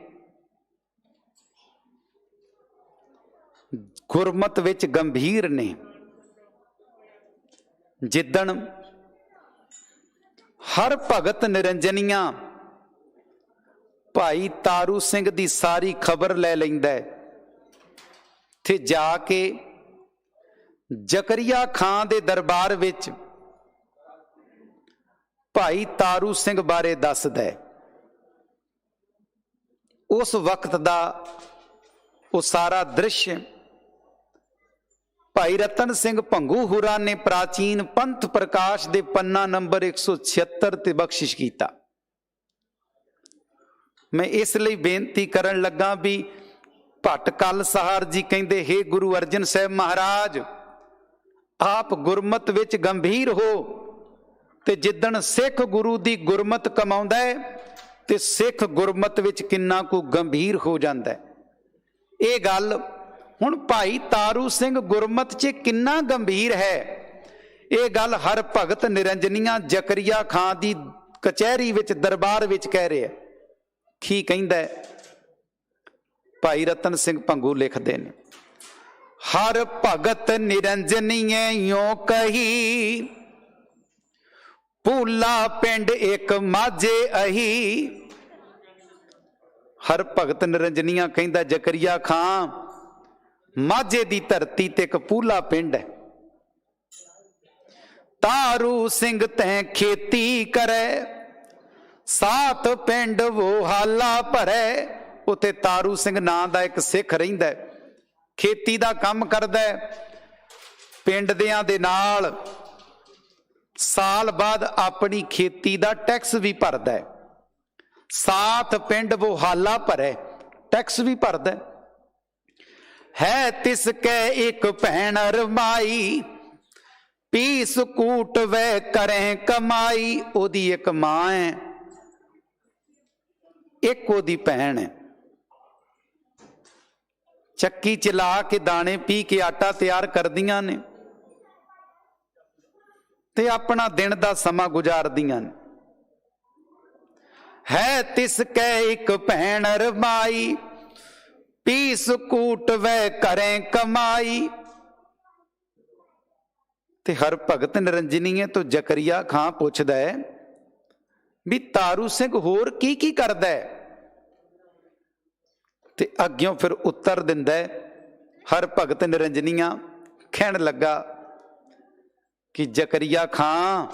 ਗੁਰਮਤ ਵਿੱਚ ਗੰਭੀਰ ਨੇ। ਜਿੱਦਣ ਹਰ ਭਗਤ ਨਿਰੰਜਨੀਆਂ ਭਾਈ ਤਾਰੂ ਸਿੰਘ ਦੀ ਸਾਰੀ ਖਬਰ ਲੈ ਲੈਂਦਾ ਹੈ ਤੇ ਜਾ ਕੇ ਜ਼ਕਰੀਆ ਖਾਂ ਦੇ ਦਰਬਾਰ ਵਿੱਚ ਭਾਈ ਤਾਰੂ ਸਿੰਘ ਬਾਰੇ ਦੱਸਦਾ ਹੈ। ਉਸ ਵਕਤ ਦਾ ਉਹ ਸਾਰਾ ਦ੍ਰਿਸ਼ ਭਾਈ ਰਤਨ ਸਿੰਘ ਭੰਗੂ ਹੁਰਾਂ ਨੇ ਪ੍ਰਾਚੀਨ ਪੰਥ ਪ੍ਰਕਾਸ਼ ਦੇ ਪੰਨਾ ਨੰਬਰ 176 ਤੇ ਬਖਸ਼ਿਸ਼ ਕੀਤਾ। ਮੈਂ ਇਸ ਲਈ ਬੇਨਤੀ ਕਰਨ ਲੱਗਾ ਵੀ ਭੱਟ ਕਲ ਸਹਾਰ ਜੀ ਕਹਿੰਦੇ, ਹੇ ਗੁਰੂ ਅਰਜਨ ਸਾਹਿਬ ਮਹਾਰਾਜ, ਆਪ ਗੁਰਮਤ ਵਿੱਚ ਗੰਭੀਰ ਹੋ। ਤੇ ਜਿੱਦਣ ਸਿੱਖ ਗੁਰੂ ਦੀ ਗੁਰਮਤ ਕਮਾਉਂਦਾ ਹੈ ਤੇ ਸਿੱਖ ਗੁਰਮਤ ਵਿੱਚ ਕਿੰਨਾ ਕੁ ਗੰਭੀਰ ਹੋ ਜਾਂਦਾ ਹੈ। ਇਹ ਗੱਲ ਹੁਣ ਭਾਈ ਤਾਰੂ ਸਿੰਘ ਗੁਰਮਤ 'ਚ ਕਿੰਨਾ ਗੰਭੀਰ ਹੈ, ਇਹ ਗੱਲ ਹਰ ਭਗਤ ਨਿਰੰਜਨੀਆਂ ਜ਼ਕਰੀਆ ਖਾਂ ਦੀ ਕਚਹਿਰੀ ਵਿੱਚ ਦਰਬਾਰ ਵਿੱਚ ਕਹਿ ਰਿਹਾ। ਕੀ ਕਹਿੰਦਾ ਭਾਈ ਰਤਨ ਸਿੰਘ ਭੰਗੂ ਲਿਖਦੇ ਨੇ, ਹਰ ਭਗਤ ਨਿਰੰਜਨੀਏ ਯੋਂ ਕਹੀ, ਭੂਲਾ ਪਿੰਡ ਇੱਕ ਮਾਝੇ ਅਹੀ। ਹਰ ਭਗਤ ਨਿਰੰਜਨੀਆਂ ਕਹਿੰਦਾ ਜ਼ਕਰੀਆ ਖਾਂ ਮਾਝੇ ਦੀ ਧਰਤੀ ਤੇ ਇੱਕ ਪੂਲਾ ਪਿੰਡ ਹੈ। ਤਾਰੂ ਸਿੰਘ ਤੈਂ ਖੇਤੀ ਕਰੇ, ਸਾਤ ਪਿੰਡ ਵੋ ਹਾਲਾ ਭਰੇ। ਉੱਥੇ ਤਾਰੂ ਸਿੰਘ ਨਾਂ ਦਾ ਇੱਕ ਸਿੱਖ ਰਹਿੰਦਾ, ਖੇਤੀ ਦਾ ਕੰਮ ਕਰਦਾ, ਪਿੰਡ ਦਿਆਂ ਦੇ ਨਾਲ ਸਾਲ ਬਾਅਦ ਆਪਣੀ ਖੇਤੀ ਦਾ ਟੈਕਸ ਵੀ ਭਰਦਾ ਹੈ। ਸਾਤ ਪਿੰਡ ਵੋ ਹਾਲਾ ਭਰੇ, ਟੈਕਸ ਵੀ ਭਰਦਾ ਹੈ। ਤਿਸ ਕੈ ਇੱਕ ਭੈਣ ਰਮਾਈ, ਪੀਸ ਕੂਟ ਵੈ ਕਰੇ ਕਮਾਈ। ਉਹਦੀ ਇੱਕ ਮਾਂ ਹੈ, ਇੱਕ ਉਹਦੀ ਭੈਣ ਹੈ। ਚੱਕੀ ਚਲਾ ਕੇ ਦਾਣੇ ਪੀ ਕੇ ਆਟਾ ਤਿਆਰ ਕਰਦੀਆਂ ਨੇ ਤੇ ਆਪਣਾ ਦਿਨ ਦਾ ਸਮਾਂ ਗੁਜ਼ਾਰਦੀਆਂ ਨੇ। ਹੈ ਤਿਸ ਕੈ ਇੱਕ ਭੈਣ ਰਮਾਈ, ਪੀਸ ਕੂਟ ਵੈ ਕਰੇ ਕਮਾਈ। ਤੇ ਹਰ ਭਗਤ ਨਿਰੰਜਨੀਏ ਤੋਂ ਜ਼ਕਰੀਆ ਖਾਂ ਪੁੱਛਦਾ ਹੈ ਵੀ ਤਾਰੂ ਸਿੰਘ ਹੋਰ ਕੀ ਕੀ ਕਰਦਾ ਹੈ। ਤੇ ਅੱਗਿਓਂ ਫਿਰ ਉੱਤਰ ਦਿੰਦਾ ਹੈ। ਹਰ ਭਗਤ ਨਿਰੰਜਨੀਆਂ ਕਹਿਣ ਲੱਗਾ ਕਿ ਜ਼ਕਰੀਆ ਖਾਂ,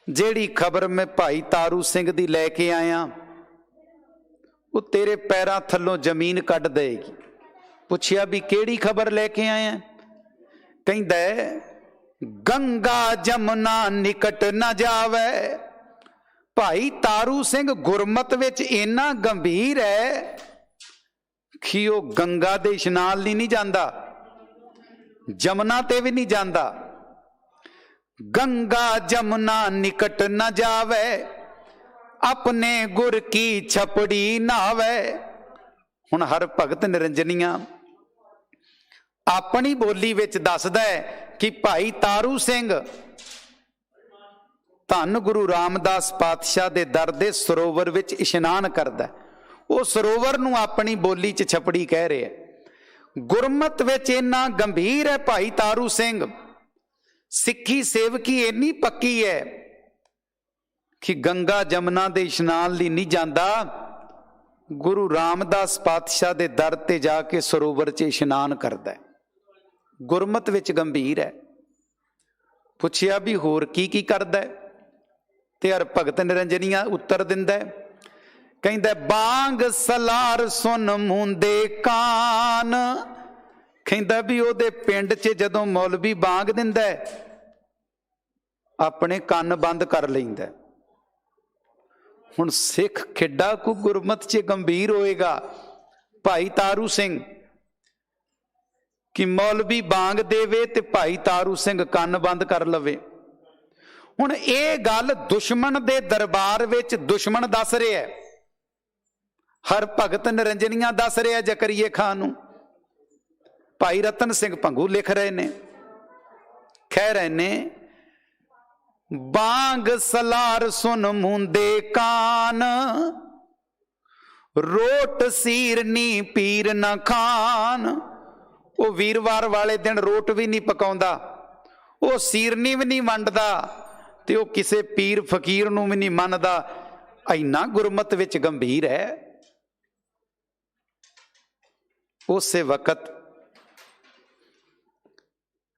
ਜਿਹੜੀ ਖਬਰ ਮੈਂ ਭਾਈ ਤਾਰੂ ਸਿੰਘ ਦੀ ਲੈ ਕੇ ਆਇਆ ਉਹ ਤੇਰੇ ਪੈਰਾਂ ਥੱਲੋਂ ਜ਼ਮੀਨ ਕੱਢ ਦੇਗੀ। ਪੁੱਛਿਆ ਵੀ ਕਿਹੜੀ ਖਬਰ ਲੈ ਕੇ ਆਇਆ? ਕਹਿੰਦਾ ਗੰਗਾ ਜਮਨਾ ਨਿਕਟ ਨਾ ਜਾਵੇ। ਭਾਈ ਤਾਰੂ ਸਿੰਘ ਗੁਰਮਤ ਵਿੱਚ ਇੰਨਾ ਗੰਭੀਰ ਹੈ ਕਿ ਉਹ ਗੰਗਾ ਦੇ ਇਸ਼ਨਾਨ ਲਈ ਨਹੀਂ ਜਾਂਦਾ, ਜਮਨਾ ਤੇ ਵੀ ਨਹੀਂ ਜਾਂਦਾ। ਗੰਗਾ ਜਮਨਾ ਨਿਕਟ ਨਾ ਜਾਵੇ, ਆਪਣੇ ਗੁਰ ਕੀ ਛਪੜੀ ਨਾਵੇ। ਹੁਣ ਹਰ ਭਗਤ ਨਿਰੰਜਨੀਆਂ ਆਪਣੀ ਬੋਲੀ ਵਿੱਚ ਦੱਸਦਾ ਹੈ ਕਿ ਭਾਈ ਤਾਰੂ ਸਿੰਘ ਧੰਨ ਗੁਰੂ ਰਾਮਦਾਸ ਪਾਤਸ਼ਾਹ ਦੇ ਦਰ ਦੇ ਸਰੋਵਰ ਵਿੱਚ ਇਸ਼ਨਾਨ ਕਰਦਾ। ਉਹ ਸਰੋਵਰ ਨੂੰ ਆਪਣੀ ਬੋਲੀ 'ਚ ਛਪੜੀ ਕਹਿ ਰਿਹਾ। ਗੁਰਮਤ ਵਿੱਚ ਇੰਨਾ ਗੰਭੀਰ ਹੈ ਭਾਈ ਤਾਰੂ ਸਿੰਘ, ਸਿੱਖੀ ਸੇਵਕੀ ਇੰਨੀ ਪੱਕੀ ਹੈ ਕਿ ਗੰਗਾ ਜਮਨਾ ਦੇ ਇਸ਼ਨਾਨ ਲਈ ਨਹੀਂ ਜਾਂਦਾ, ਗੁਰੂ ਰਾਮਦਾਸ ਪਾਤਸ਼ਾਹ ਦੇ ਦਰ ਤੇ ਜਾ ਕੇ ਸਰੋਵਰ 'ਚ ਇਸ਼ਨਾਨ ਕਰਦਾ। ਗੁਰਮਤ ਵਿੱਚ ਗੰਭੀਰ ਹੈ। ਪੁੱਛਿਆ ਵੀ ਹੋਰ ਕੀ ਕੀ ਕਰਦਾ ਤੇ ਹਰ ਭਗਤ ਨਿਰੰਜਨੀਆਂ ਉੱਤਰ ਦਿੰਦਾ, ਕਹਿੰਦਾ ਬਾਂਗ ਸਲਾਰ ਸੁਨ ਮੁੰਦੇ ਕਾਨ। ਕਹਿੰਦਾ ਵੀ ਉਹਦੇ ਪਿੰਡ 'ਚ ਜਦੋਂ ਮੌਲਵੀ ਬਾਂਗ ਦਿੰਦਾ ਆਪਣੇ ਕੰਨ ਬੰਦ ਕਰ ਲੈਂਦਾ। ਹੁਣ ਸਿੱਖ ਕਿੱਡਾ ਕੁ ਗੁਰਮਤ 'ਚ ਗੰਭੀਰ ਹੋਏਗਾ ਭਾਈ ਤਾਰੂ ਸਿੰਘ ਕਿ ਮੌਲਵੀ ਬਾਂਗ ਦੇਵੇ ਤੇ ਭਾਈ ਤਾਰੂ ਸਿੰਘ ਕੰਨ ਬੰਦ ਕਰ ਲਵੇ। ਹੁਣ ਇਹ ਗੱਲ ਦੁਸ਼ਮਣ ਦੇ ਦਰਬਾਰ ਵਿੱਚ ਦੁਸ਼ਮਣ ਦੱਸ ਰਿਹਾ, ਹਰ ਭਗਤ ਨਿਰੰਜਨੀਆਂ ਦੱਸ ਰਿਹਾ ਜ਼ਕਰੀਏ ਖਾਂ ਨੂੰ। ਭਾਈ ਰਤਨ ਸਿੰਘ ਭੰਗੂ ਲਿਖ ਰਹੇ ਨੇ, ਕਹਿ ਰਹੇ ਨੇ बांग सलार सुन मूंदे कान, रोट सीरनी पीर न खान। वो वीरवार वाले दिन रोट भी नहीं पकाउंदा, वो सीरनी भी नहीं वंडदा, ते वो किसी पीर फकीर नूं भी नहीं मनदा। इन्ना गुरमत विच गंभीर है। उस वक्त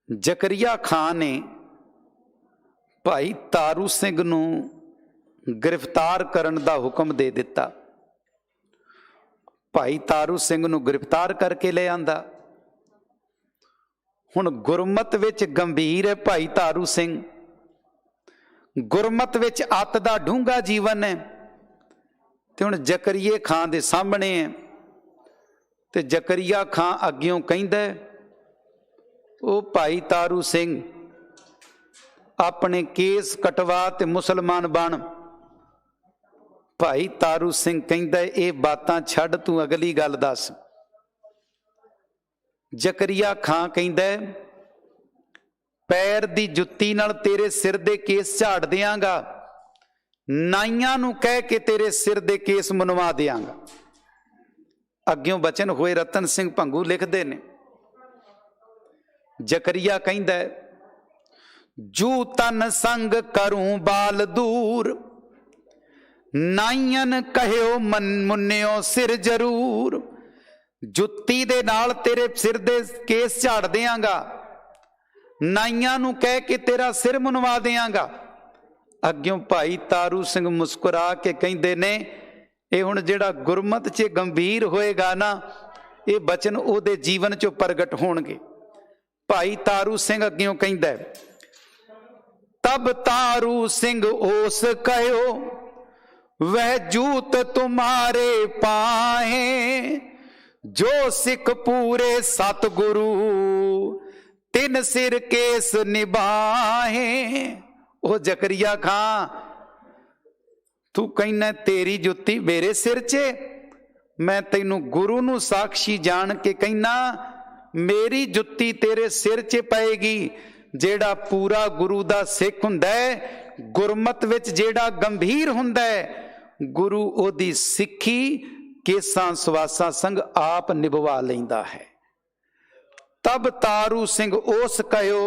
जकरिया खां ने भाई तारू सिंह नूं गिरफ्तार करन दा हुक्म दे दिता। भाई तारू सिंह नूं गिरफ्तार करके ले आंदा। हुण गुरमत विच गंभीर है भाई तारू सिंह, गुरमत विच अत दा डूंगा जीवन है। ते हुण जकरिए खां दे सामने है, ते जकरिया खां अग्गियों कहिंदा ओ भाई तारू सिंह अपने केस कटवा ते मुसलमान बन। भाई तारू सिंह कहिंदा ये बातां छड्ड, तू अगली गल दस। जकरिया खां कहिंदा पैर दी जुत्ती नाल तेरे सिर दे केस झाड़ दियांगा, नाइयां नूं कह के तेरे सिर दे केस मुनवा दियांगा। अग्यों बचन होए रतन सिंह भंगू लिखदे ने, जकरिया कहिंदा जू तन संग करूं बाल दूर, नाइयन कहियो मन मुन्नियो सिर जरूर। जुत्ती दे नाल तेरे सिर दे केस झाड़ दियांगा, नाइयां नूं कह के तेरा सिर मुनवा दियांगा। अग्यों भाई तारू सिंह मुस्कुरा के कहिंदे ने ये हुण जिहड़ा गुरमत च गंभीर होएगा ना, ये बचन उहदे जीवन चों प्रगट होणगे। भाई तारू सिंह अग्यों कहिंदा तब तारू सिंह ओस कहो, वह जूत तुम्हारे पाए, जो सिख पूरे सतगुरु तिन सिर केस निभाए। ओ जकरिया खां तू कहना तेरी जुत्ती मेरे सिर च, मैं तैनू गुरु नू साक्षी जान के कहना मेरी जुत्ती तेरे सिर च पएगी। जेड़ा पूरा गुरु दा सिख हुंदा है, गुरमत विच जेड़ा गंभीर हुंदा है, गुरु ओदी सिੱਖੀ केसां सवासां संग आप निभवा लैंदा है। तब तारू सिंह ओस कहो,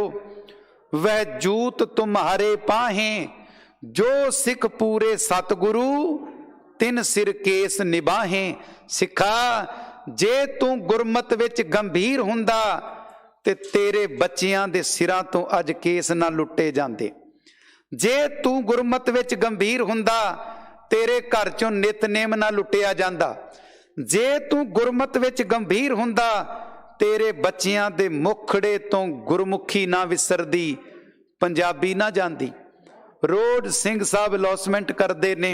वह जूत तुम्हारे पाहे, जो सिख पूरे सतगुरु तिन सिर केस निभाहे। सिखा जे तू गुरमत विच गंभीर हुंदा ते तेरे बच्चियां दे सिरां तो अज केस ना लुट्टे जांदे। जे तू गुरमत विच गंभीर हुंदा तेरे घर चों नितनेम ना लुटिया जांदा। जे तू गुरमत विच गंभीर हुंदा तेरे बच्चियां दे मुखड़े तो गुरमुखी ना विसरदी, पंजाबी ना जांदी। रोज सिंह साहब लॉसमेंट करते ने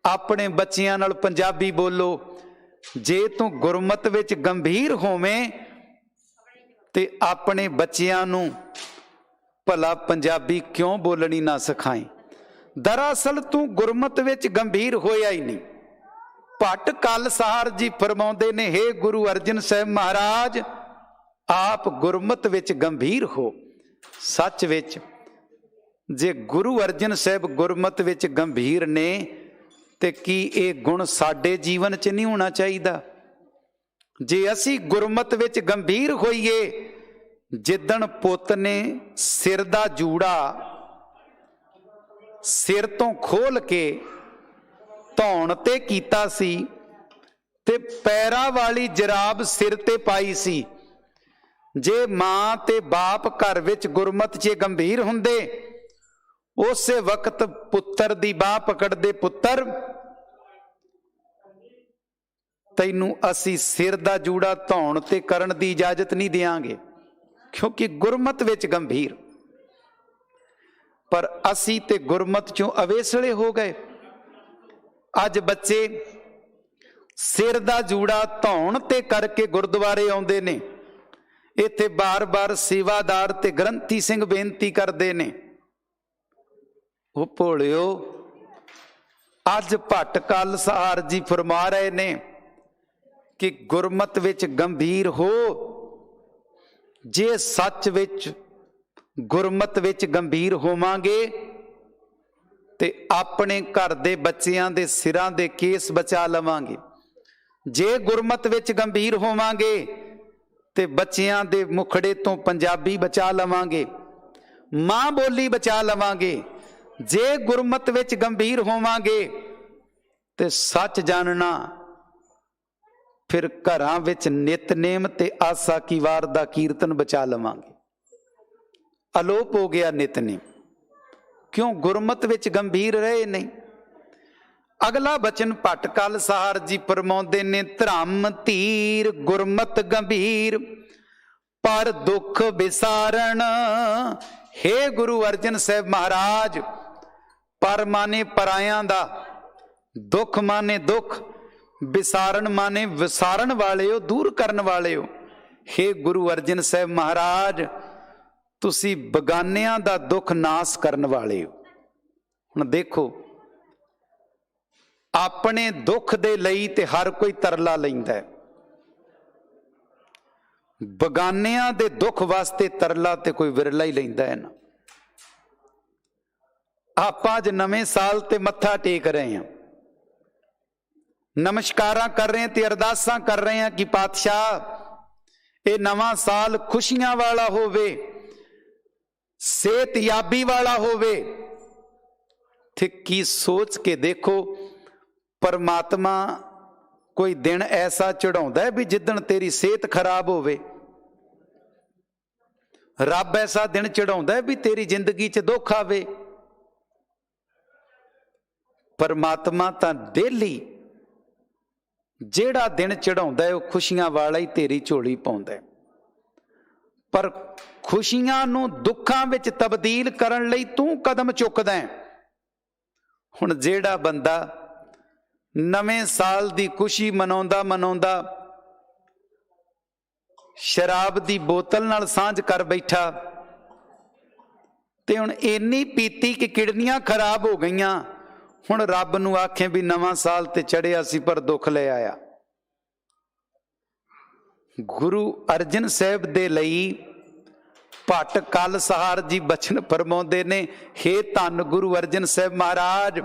अपने बच्चियां नाल पंजाबी बोलो। जे तू गुरमत विच गंभीर होवें ते अपने बच्चियां नू भला पंजाबी क्यों बोलनी ना सिखाएं। दरअसल तू गुरमत विच गंभीर होया ही नहीं। भट्ट कलसहार जी फरमाउंदे ने, हे गुरु अर्जन साहब महाराज आप गुरमत विच गंभीर हो। सच विच जे गुरु अर्जन साहब गुरमत विच गंभीर ने ते की ये गुण साडे जीवन च नहीं होना चाहिए। जे असी गुरमत विच गंभीर होइए, जिदन पुत ने सिर दा जूड़ा सिर तो खोल के धौण ते कीता सी ते पैरां वाली जराब सिर ते पाई सी। जे मां ते बाप घर विच गुरमत च गंभीर हुंदे, उस वक्त पुत्तर दी बाह पकड़दे, पुत्तर तैनू असी सिर दा जूड़ा धौण ते करन दी इजाजत नहीं देंगे, क्योंकि गुरमत विच गंभीर। पर असी ते गुरमत चों अवेसले हो गए। अज बच्चे सिर दा जूड़ा धौण ते करके गुरुद्वारे आउंदे ने। इत्थे बार बार सेवादार ते ग्रंथी सिंह बेनती करते ने, वो भोलिओ अज भट्ट कलसहार जी फरमा रहे ने कि गुरमत विच गंभीर हो। जे सच विच गुरमत विच गंभीर होवांगे ਤੇ ਆਪਣੇ ਘਰ ਦੇ ਬੱਚਿਆਂ ਦੇ ਸਿਰਾਂ ਦੇ ਕੇਸ ਬਚਾ ਲਵਾਂਗੇ। ਜੇ ਗੁਰਮਤ ਵਿੱਚ ਗੰਭੀਰ ਹੋਵਾਂਗੇ ਤੇ ਬੱਚਿਆਂ ਦੇ ਮੁਖੜੇ ਤੋਂ ਪੰਜਾਬੀ ਬਚਾ ਲਵਾਂਗੇ, ਮਾਂ ਬੋਲੀ ਬਚਾ ਲਵਾਂਗੇ। ਜੇ ਗੁਰਮਤ ਵਿੱਚ ਗੰਭੀਰ ਹੋਵਾਂਗੇ ਤੇ ਸੱਚ ਜਾਣਨਾ, ਫਿਰ ਘਰਾਂ ਵਿੱਚ ਨਿਤਨੇਮ ਤੇ ਆਸਾ ਕੀ ਵਾਰ ਦਾ ਕੀਰਤਨ ਬਚਾ ਲਵਾਂਗੇ। ਅਲੋਪ ਹੋ ਗਿਆ ਨਿਤਨੇਮ, ਕਿਉਂ? ਗੁਰਮਤ ਵਿੱਚ ਗੰਭੀਰ ਰਹੇ ਨਹੀਂ। ਅਗਲਾ ਬਚਨ ਭੱਟ ਕਲਸਹਾਰ ਜੀ ਫਰਮਾਉਂਦੇ ਨੇ, ਧਰਮ ਧੀਰ ਗੁਰਮਤ ਗੰਭੀਰ ਪਰ ਦੁੱਖ ਵਿਸਾਰਣ। ਹੇ ਗੁਰੂ ਅਰਜਨ ਸਾਹਿਬ ਮਹਾਰਾਜ, ਪਰ ਮਾਨੇ ਪਰਾਇਆਂ ਦਾ, ਦੁੱਖ ਮਾਨੇ ਦੁੱਖ, ਵਿਸਾਰਣ ਮਾਨੇ ਵਿਸਾਰਨ ਵਾਲਿਓ, ਦੂਰ ਕਰਨ ਵਾਲਿਓ। ਹੇ ਗੁਰੂ ਅਰਜਨ ਸਾਹਿਬ ਮਹਾਰਾਜ, ਤੁਸੀਂ ਬਗਾਨਿਆਂ ਦਾ ਦੁੱਖ ਨਾਸ ਕਰਨ ਵਾਲੇ ਹੋ। ਹੁਣ ਦੇਖੋ, ਆਪਣੇ ਦੁੱਖ ਦੇ ਲਈ ਤੇ ਹਰ ਕੋਈ ਤਰਲਾ ਲੈਂਦਾ ਹੈ, ਬਗਾਨਿਆਂ ਦੇ ਦੁੱਖ ਵਾਸਤੇ ਤਰਲਾ ਤੇ ਕੋਈ ਵਿਰਲਾ ਹੀ ਲੈਂਦਾ ਹੈ ਨਾ। ਆਪਾਂ ਅੱਜ ਨਵੇਂ ਸਾਲ ਤੇ ਮੱਥਾ ਟੇਕ ਰਹੇ ਹਾਂ, ਨਮਸਕਾਰਾਂ ਕਰ ਰਹੇ ਹਾਂ ਤੇ ਅਰਦਾਸਾਂ ਕਰ ਰਹੇ ਹਾਂ ਕਿ ਪਾਤਸ਼ਾਹ ਇਹ ਨਵਾਂ ਸਾਲ ਖੁਸ਼ੀਆਂ ਵਾਲਾ ਹੋਵੇ, ਸਿਹਤਯਾਬੀ ਵਾਲਾ ਹੋਵੇ। ਤੇ ਕੀ ਸੋਚ ਕੇ ਦੇਖੋ, ਪਰਮਾਤਮਾ ਕੋਈ ਦਿਨ ਐਸਾ ਚੜਾਉਂਦਾ ਹੈ ਵੀ ਜਿੱਦਣ ਤੇਰੀ ਸਿਹਤ ਖਰਾਬ ਹੋਵੇ। ਰੱਬ ਐਸਾ ਦਿਨ ਚੜਾਉਂਦਾ ਹੈ ਵੀ ਤੇਰੀ ਜ਼ਿੰਦਗੀ 'ਚ ਦੁੱਖ ਆਵੇ। ਪਰਮਾਤਮਾ ਤਾਂ ਡੇਲੀ ਜਿਹੜਾ ਦਿਨ ਚੜਾਉਂਦਾ ਹੈ ਉਹ ਖੁਸ਼ੀਆਂ ਵਾਲਾ ਹੀ ਤੇਰੀ ਝੋਲੀ ਪਾਉਂਦਾ ਹੈ। ਪਰ ਖੁਸ਼ੀਆਂ ਨੂੰ ਦੁੱਖਾਂ ਵਿੱਚ ਤਬਦੀਲ ਕਰਨ ਲਈ ਤੂੰ ਕਦਮ ਚੁੱਕਦਾ ਹੈ। ਹੁਣ ਜਿਹੜਾ ਬੰਦਾ ਨਵੇਂ ਸਾਲ ਦੀ ਖੁਸ਼ੀ ਮਨਾਉਂਦਾ ਮਨਾਉਂਦਾ ਸ਼ਰਾਬ ਦੀ ਬੋਤਲ ਨਾਲ ਸਾਂਝ ਕਰ ਬੈਠਾ, ਤੇ ਹੁਣ ਇੰਨੀ ਪੀਤੀ ਕਿ ਕਿਡਨੀਆਂ ਖਰਾਬ ਹੋ ਗਈਆਂ, ਹੁਣ ਰੱਬ ਨੂੰ ਆਖੇ ਵੀ ਨਵਾਂ ਸਾਲ ਤੇ ਚੜਿਆ ਸੀ ਪਰ ਦੁੱਖ ਲੈ ਆਇਆ। ਗੁਰੂ ਅਰਜਨ ਸਾਹਿਬ ਦੇ ਲਈ ਭੱਟ ਕਲਸਹਾਰ ਜੀ ਬਚਨ ਫਰਮਾਉਂਦੇ ਨੇ, ਹੇ ਧੰਨ ਗੁਰੂ ਅਰਜਨ ਸਾਹਿਬ ਮਹਾਰਾਜ,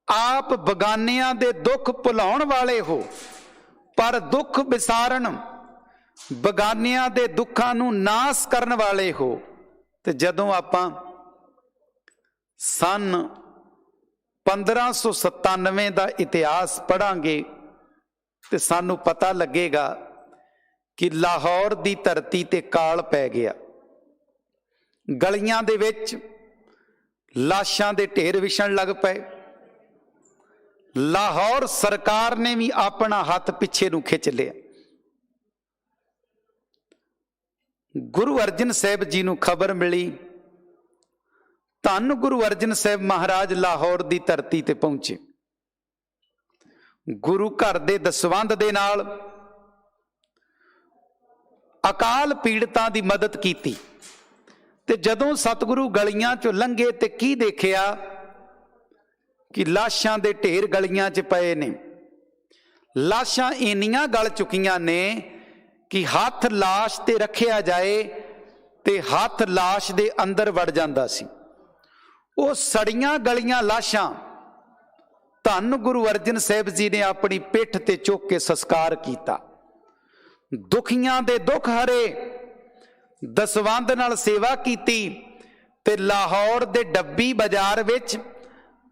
ਆਪ ਬਗਾਨਿਆਂ ਦੇ ਦੁੱਖ ਭੁਲਾਉਣ ਵਾਲੇ ਹੋ ਪਰ ਦੁੱਖ ਵਿਸਾਰਨ, ਬਗਾਨਿਆਂ ਦੇ ਦੁੱਖਾਂ ਨੂੰ ਨਾਸ ਕਰਨ ਵਾਲੇ ਹੋ। ਤੇ ਜਦੋਂ ਆਪਾਂ ਸਨ 1597 ਦਾ ਇਤਿਹਾਸ ਪੜ੍ਹਾਂਗੇ ਤੇ ਸਾਨੂੰ ਪਤਾ ਲੱਗੇਗਾ ਕਿ ਲਾਹੌਰ ਦੀ ਧਰਤੀ ਤੇ ਕਾਲ ਪੈ ਗਿਆ। ਗਲੀਆਂ ਦੇ ਵਿੱਚ ਲਾਸ਼ਾਂ ਦੇ ਢੇਰ ਵਿਛਣ ਲੱਗ ਪਏ। ਲਾਹੌਰ ਸਰਕਾਰ ਨੇ ਵੀ ਆਪਣਾ ਹੱਥ ਪਿੱਛੇ ਨੂੰ ਖਿੱਚ ਲਿਆ। ਗੁਰੂ ਅਰਜਨ ਸਾਹਿਬ ਜੀ ਨੂੰ ਖਬਰ ਮਿਲੀ, ਧੰਨ ਗੁਰੂ ਅਰਜਨ ਸਾਹਿਬ ਮਹਾਰਾਜ ਲਾਹੌਰ ਦੀ ਧਰਤੀ ਤੇ ਪਹੁੰਚੇ। ਗੁਰੂ ਘਰ ਦੇ ਦਸਵੰਧ ਦੇ ਨਾਲ ਅਕਾਲ ਪੀੜਤਾਂ ਦੀ ਮਦਦ ਕੀਤੀ। ਤੇ ਜਦੋਂ ਸਤਿਗੁਰੂ ਗਲੀਆਂ ਚੋਂ ਲੰਘੇ ਤੇ ਕੀ ਦੇਖਿਆ ਕਿ ਲਾਸ਼ਾਂ ਦੇ ਢੇਰ ਗਲੀਆਂ 'ਚ ਪਏ ਨੇ। ਲਾਸ਼ਾਂ ਇੰਨੀਆਂ ਗਲ ਚੁੱਕੀਆਂ ਨੇ ਕਿ ਹੱਥ ਲਾਸ਼ ਤੇ ਰੱਖਿਆ ਜਾਏ ਤੇ ਹੱਥ ਲਾਸ਼ ਦੇ ਅੰਦਰ ਵੜ ਜਾਂਦਾ ਸੀ। ਉਹ ਸੜੀਆਂ ਗਲੀਆਂ ਲਾਸ਼ਾਂ ਧੰਨ ਗੁਰੂ ਅਰਜਨ ਸਾਹਿਬ ਜੀ ਨੇ ਆਪਣੀ ਪਿੱਠ ਤੇ ਚੁੱਕ ਕੇ ਸੰਸਕਾਰ ਕੀਤਾ। ਦੁਖੀਆਂ ਦੇ ਦੁੱਖ ਹਰੇ, ਦਸਵੰਧ ਨਾਲ ਸੇਵਾ ਕੀਤੀ। ਤੇ ਲਾਹੌਰ ਦੇ ਡੱਬੀ ਬਾਜ਼ਾਰ ਵਿੱਚ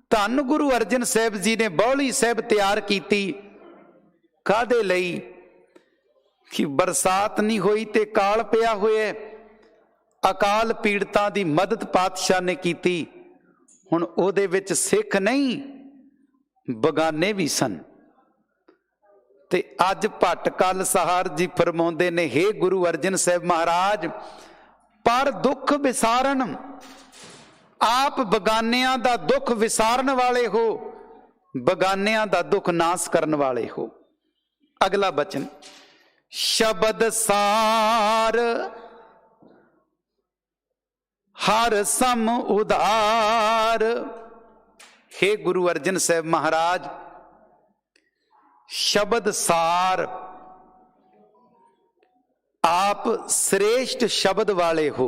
ਧੰਨ ਗੁਰੂ ਅਰਜਨ ਸਾਹਿਬ ਜੀ ਨੇ ਬੌਲੀ ਸਾਹਿਬ ਤਿਆਰ ਕੀਤੀ। ਕਾਹਦੇ ਲਈ? ਕਿ ਬਰਸਾਤ ਨਹੀਂ ਹੋਈ ਤੇ ਕਾਲ ਪਿਆ ਹੋਇਆ, ਅਕਾਲ ਪੀੜਤਾਂ ਦੀ ਮਦਦ ਪਾਤਸ਼ਾਹ ਨੇ ਕੀਤੀ। ਹੁਣ ਉਹਦੇ ਵਿੱਚ ਸਿੱਖ ਨਹੀਂ, ਬਗਾਨੇ ਵੀ ਸਨ। ਤੇ ਅੱਜ ਭੱਟ ਕਲਸਹਾਰ ਜੀ ਫਰਮਾਉਂਦੇ ਨੇ, ਹੇ ਗੁਰੂ ਅਰਜਨ ਸਾਹਿਬ ਮਹਾਰਾਜ, ਪਰ ਦੁੱਖ ਵਿਸਾਰਨ, ਆਪ ਬਗਾਨਿਆਂ ਦਾ ਦੁੱਖ ਵਿਸਾਰਨ ਵਾਲੇ ਹੋ, ਬਗਾਨਿਆਂ ਦਾ ਦੁੱਖ ਨਾਸ ਕਰਨ ਵਾਲੇ ਹੋ। ਅਗਲਾ ਬਚਨ, ਸ਼ਬਦ ਸਾਰ ਹਰ ਸਮ ਉਧਾਰ। ਹੇ ਗੁਰੂ ਅਰਜਨ ਸਾਹਿਬ ਮਹਾਰਾਜ, ਸ਼ਬਦ ਸਾਰ, ਆਪ ਸ੍ਰੇਸ਼ਟ ਸ਼ਬਦ ਵਾਲੇ ਹੋ।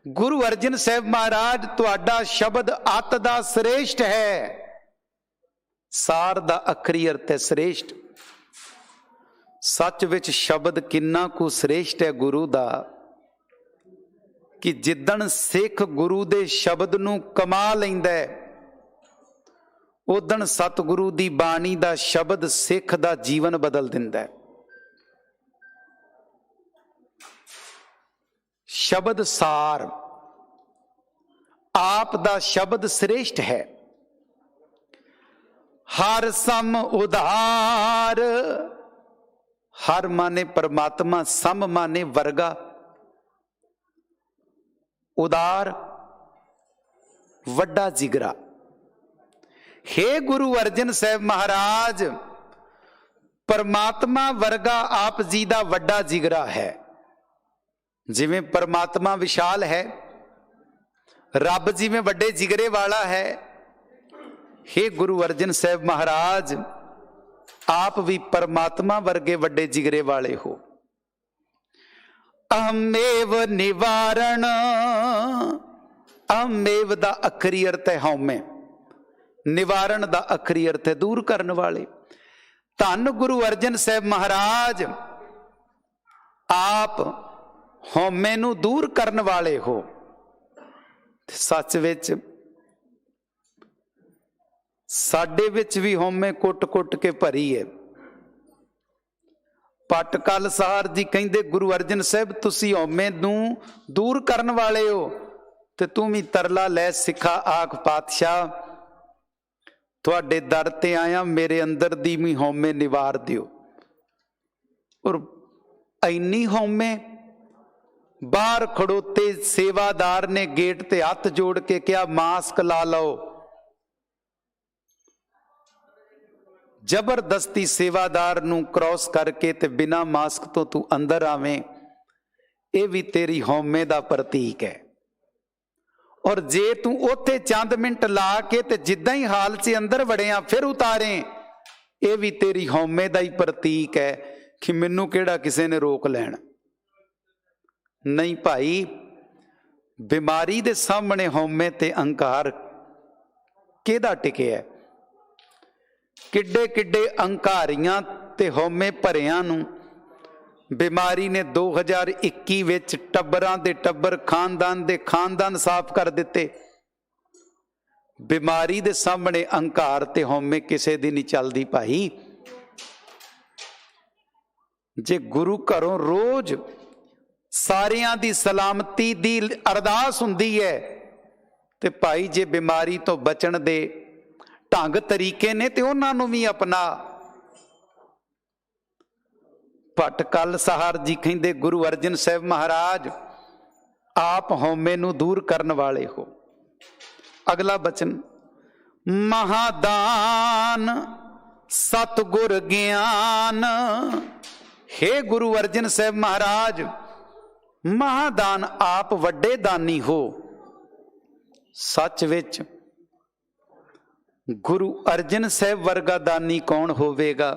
गुरु अर्जन साहब महाराज तुहाडा शब्द अत दा श्रेष्ठ है। सार दा अखरी अर्थ है श्रेष्ठ। सच विच शब्द किन्ना कु श्रेष्ठ है गुरु दा कि जिदन सिख गुरु दे शब्द नूं कमा लैंदा है, उदन सतगुरु दी बाणी दा शब्द सिख दा जीवन बदल दिंदा है। शब्द सार, आप दा शब्द श्रेष्ठ है। हर सम उधार, हर माने परमात्मा, सम माने वर्गा, उदार वड्डा जिगरा। हे गुरु अर्जन साहब महाराज, परमात्मा वर्गा आप जी दा वड्डा जिगरा है। जिवें परमात्मा विशाल है, रब जिवें वड्डे जिगरे वाला है, हे गुरु अर्जन साहब महाराज आप भी परमात्मा वर्गे वड्डे जिगरे वाले हो। अहमेव निवारण, अहमेव दा अखरी अर्थ है हौमे, निवारण दा अखरी अर्थ है दूर करने वाले। धन गुरु अर्जन साहब महाराज आप हौमे नू दूर करने वाले हो। सच विच साडे विच भी हौमे कुट कुट के भरी है। पटकल सार जी कहंदे गुरु अर्जन साहब तुसी हौमे नू दूर करने वाले हो, ते तू भी तरला लै सिखा आख पातशाह तुहाडे दर ते आया, मेरे अंदर दी भी हौमे निवार दियो। और इन्नी हौमे बाहर खड़ोते सेवादार ने गेट ते हथ जोड़ के कहा मास्क ला लो। जबरदस्ती सेवादार नू क्रॉस करके ते बिना मास्क तो तू अंदर आवें, यह भी तेरी हौमे दा प्रतीक है। और जे तू उत्थे चंद मिनट ला के ते जिद्दां ही हाल से अंदर वड़िया फिर उतारें, यह भी तेरी हौमे दा ही प्रतीक है कि मैनू किहड़ा किसी ने रोक लैना। नहीं भाई, बीमारी दे सामने हौमे ते अंकार किहदा टिके है। किड्डे किड्डे अंकारियां ते हौमे भरियां नू बीमारी ने 2021 विच टब्बरां दे टब्बर, खानदान दे खानदान साफ कर दिते। बीमारी दे सामने अंकार ते हौमे किसे दी नहीं चलदी भाई। जे गुरु घरों रोज सारियां दी सलामती दी अरदास हुंदी है, ते भाई जे बीमारी तो बचण दे ढंग तरीके ने ते उन्हां नूं भी अपना। भटकल सहार जी कहंदे गुरु अर्जन साहब महाराज आप हौमे नूं दूर करने वाले हो। अगला बचन, महादान सतगुर ज्ञान। हे गुरु अर्जन साहब महाराज महादान आप वड्डे दानी हो। सच विच गुरु अर्जन साहब वर्गा दानी कौन होवेगा,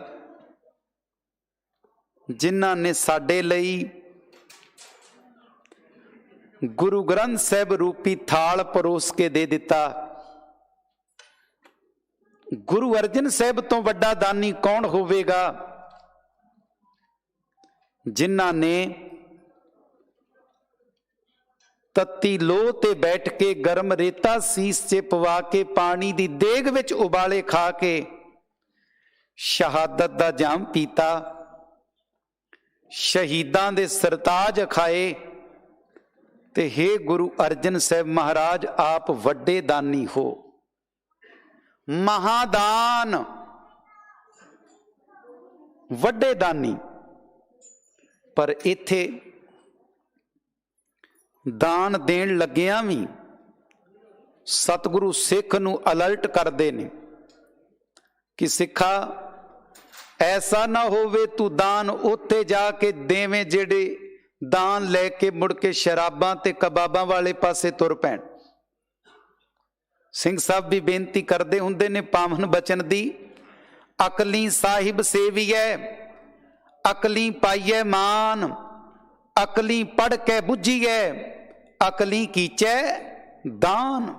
जिन्हां ने साडे लई गुरु ग्रंथ साहब रूपी थाल परोस के दे दिता। गुरु अर्जन साहब तो वड्डा दानी कौन होवेगा, जिन्हां ने तत्ती लोह ते बैठ के गर्म रेता सीस च पवा के पानी दी देग विच उबाले खा के शहादत दा जाम पीता, शहीदां दे सरताज खाए। ते हे गुरु अर्जन साहब महाराज आप वड्डे दानी हो। महादान वड्डे दानी, पर इत्थे दान देण लग्गियां भी सतगुरु सिख नूं अलर्ट करदे ने कि सिखा ऐसा ना होवे तू दान उत्ते जाके देवें जेड़े दान लैके मुड़ के शराबां ते कबाबां वाले पासे तुर पैण। सिंह साहब भी बेनती करते हुंदे ने पावन बचन दी, अकली साहिब सेवीए अकली पाइए मान, अकली पढ़ के बुझीए अकली कीचै दान।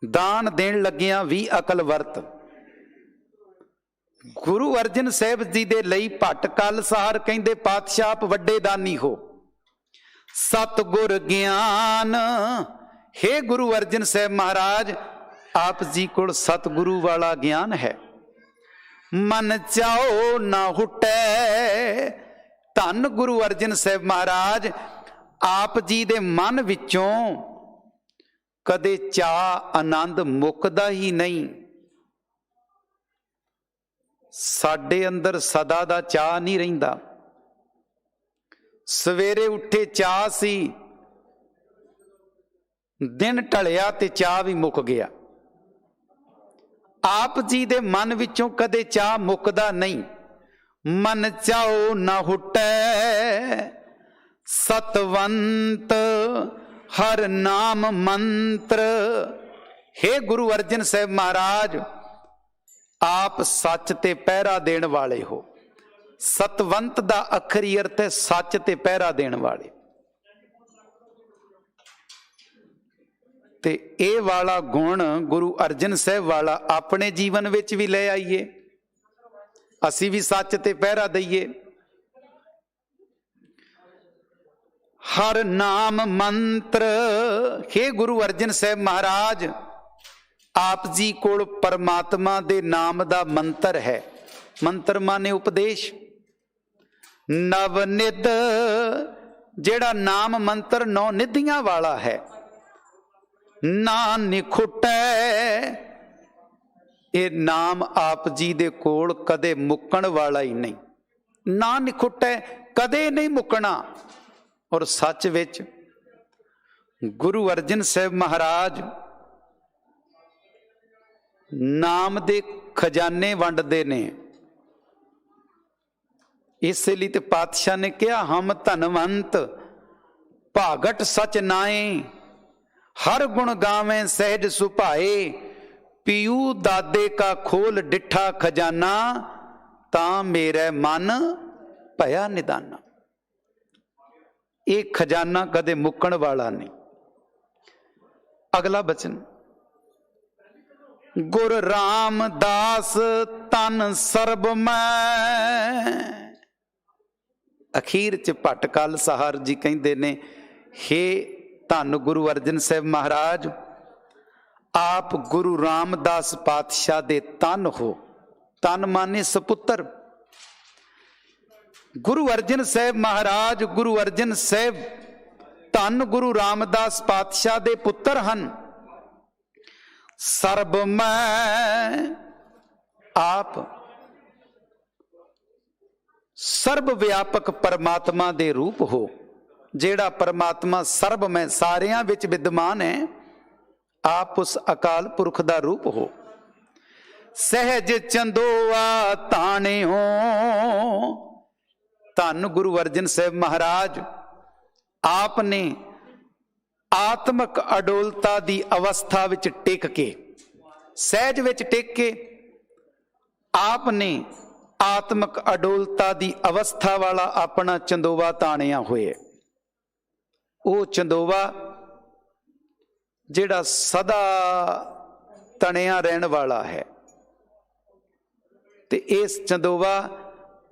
दान देण लगिया भी अकल वरत। गुरु अर्जन साहिब जी दे लई भट्ट कल सहार कहंदे पातशाह आप वड्डे दानी हो। सतगुर ज्ञान, हे गुरु अर्जन साहिब महाराज आप जी कोल सतगुरु वाला ज्ञान है। मन चाओ ना हुटै, धन गुरु अर्जन साहिब महाराज आप जी दे मन विचों कदे चाह आनंद मुकदा ही नहीं। साडे अंदर सदा दा चाह नहीं रहिंदा। सवेरे उठे चाह सी, दिन ढलिया ते चाह भी मुक गया। आप जी दे मन विचों कदे चाह मुकदा नहीं। मन चाओ ना हुटै, सतवंत हर नाम मंत्र। हे गुरु अर्जन साहिब महाराज आप सच ते पहरा देण वाले हो। सतवंत दा अखरी अर्थ है सच ते पहरा देण वाले। ते ए वाला गुण गुरु अर्जन साहिब वाला अपने जीवन विच भी ले आइए, असी भी सच ते पहरा दईए। हर नाम मंत्र, हे गुरु अर्जन साहिब महाराज आप जी कोल परमात्मा दे नाम दा मंत्र है। मंत्र माने उपदेश। नवनिध, जेड़ा नाम मंत्र नौ निधियां वाला है। ना निखुटै, ये नाम आप जी दे कोल कदे मुकण वाला ही नहीं। ना निखुटै, कदे नहीं मुकना। और सच विच गुरु अर्जन साहिब महाराज नाम दे खजाने वंडदे ने। इसलिए तो पातशाह ने कहा हम धनवंत भागट सच नाए, हर गुण गावें सहज सुभाए। पीयू दादे का खोल डिठा खजाना, ता मेरे मन भया निदाना। एक खजाना कदे मुकण वाला नहीं। अगला बचन, गुर रामदास तन सर्ब मैं। अखीर च भट्ट कल सहार जी कहते ने हे धन गुरु अर्जन साहिब महाराज आप गुरु रामदास पातशाह दे तन हो। तन माने सपुत्र। गुरु अर्जन साहिब महाराज गुरु अर्जन साहिब धन गुरु रामदास पातशाह दे पुत्र हन। सर्ब मैं आप सर्व व्यापक परमात्मा दे रूप हो। जेड़ा परमात्मा सर्व में सारियां विच विद्यमान है, आप उस अकाल पुरख दा रूप हो। सहज चंदोआ ताने हो। धन गुरु अर्जन साहिब महाराज आपने आत्मक अडोलता दी अवस्था विच टिक के, सहज विच टिक के आपने आत्मक अडोलता दी अवस्था वाला अपना चंदोवा ताणिया होए। वो चंदोवा जिहड़ा सदा तणिया रहने वाला है। ते इस चंदोवा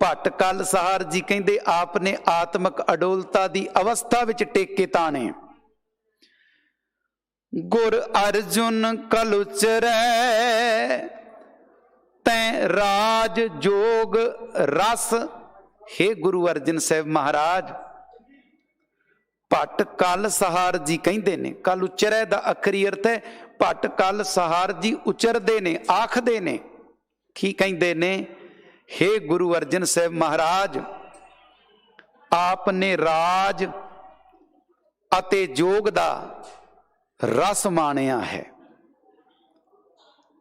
भट्ट कल सहार जी कहते आपने आत्मक अडोलता दी अवस्था विच टेक के ताने। गुर अर्जुन कलुचरै तैं राज जोग रस। हे गुरु अर्जन साहिब महाराज भट्ट कल सहार जी कहते ने, कल उचरै दा अखरी अर्थ है भट्ट कल सहार जी उचरदे ने, आखदे ने। की कहते ने? हे गुरु अर्जन साहिब महाराज आपने राज अते जोग दा रस माणिया है।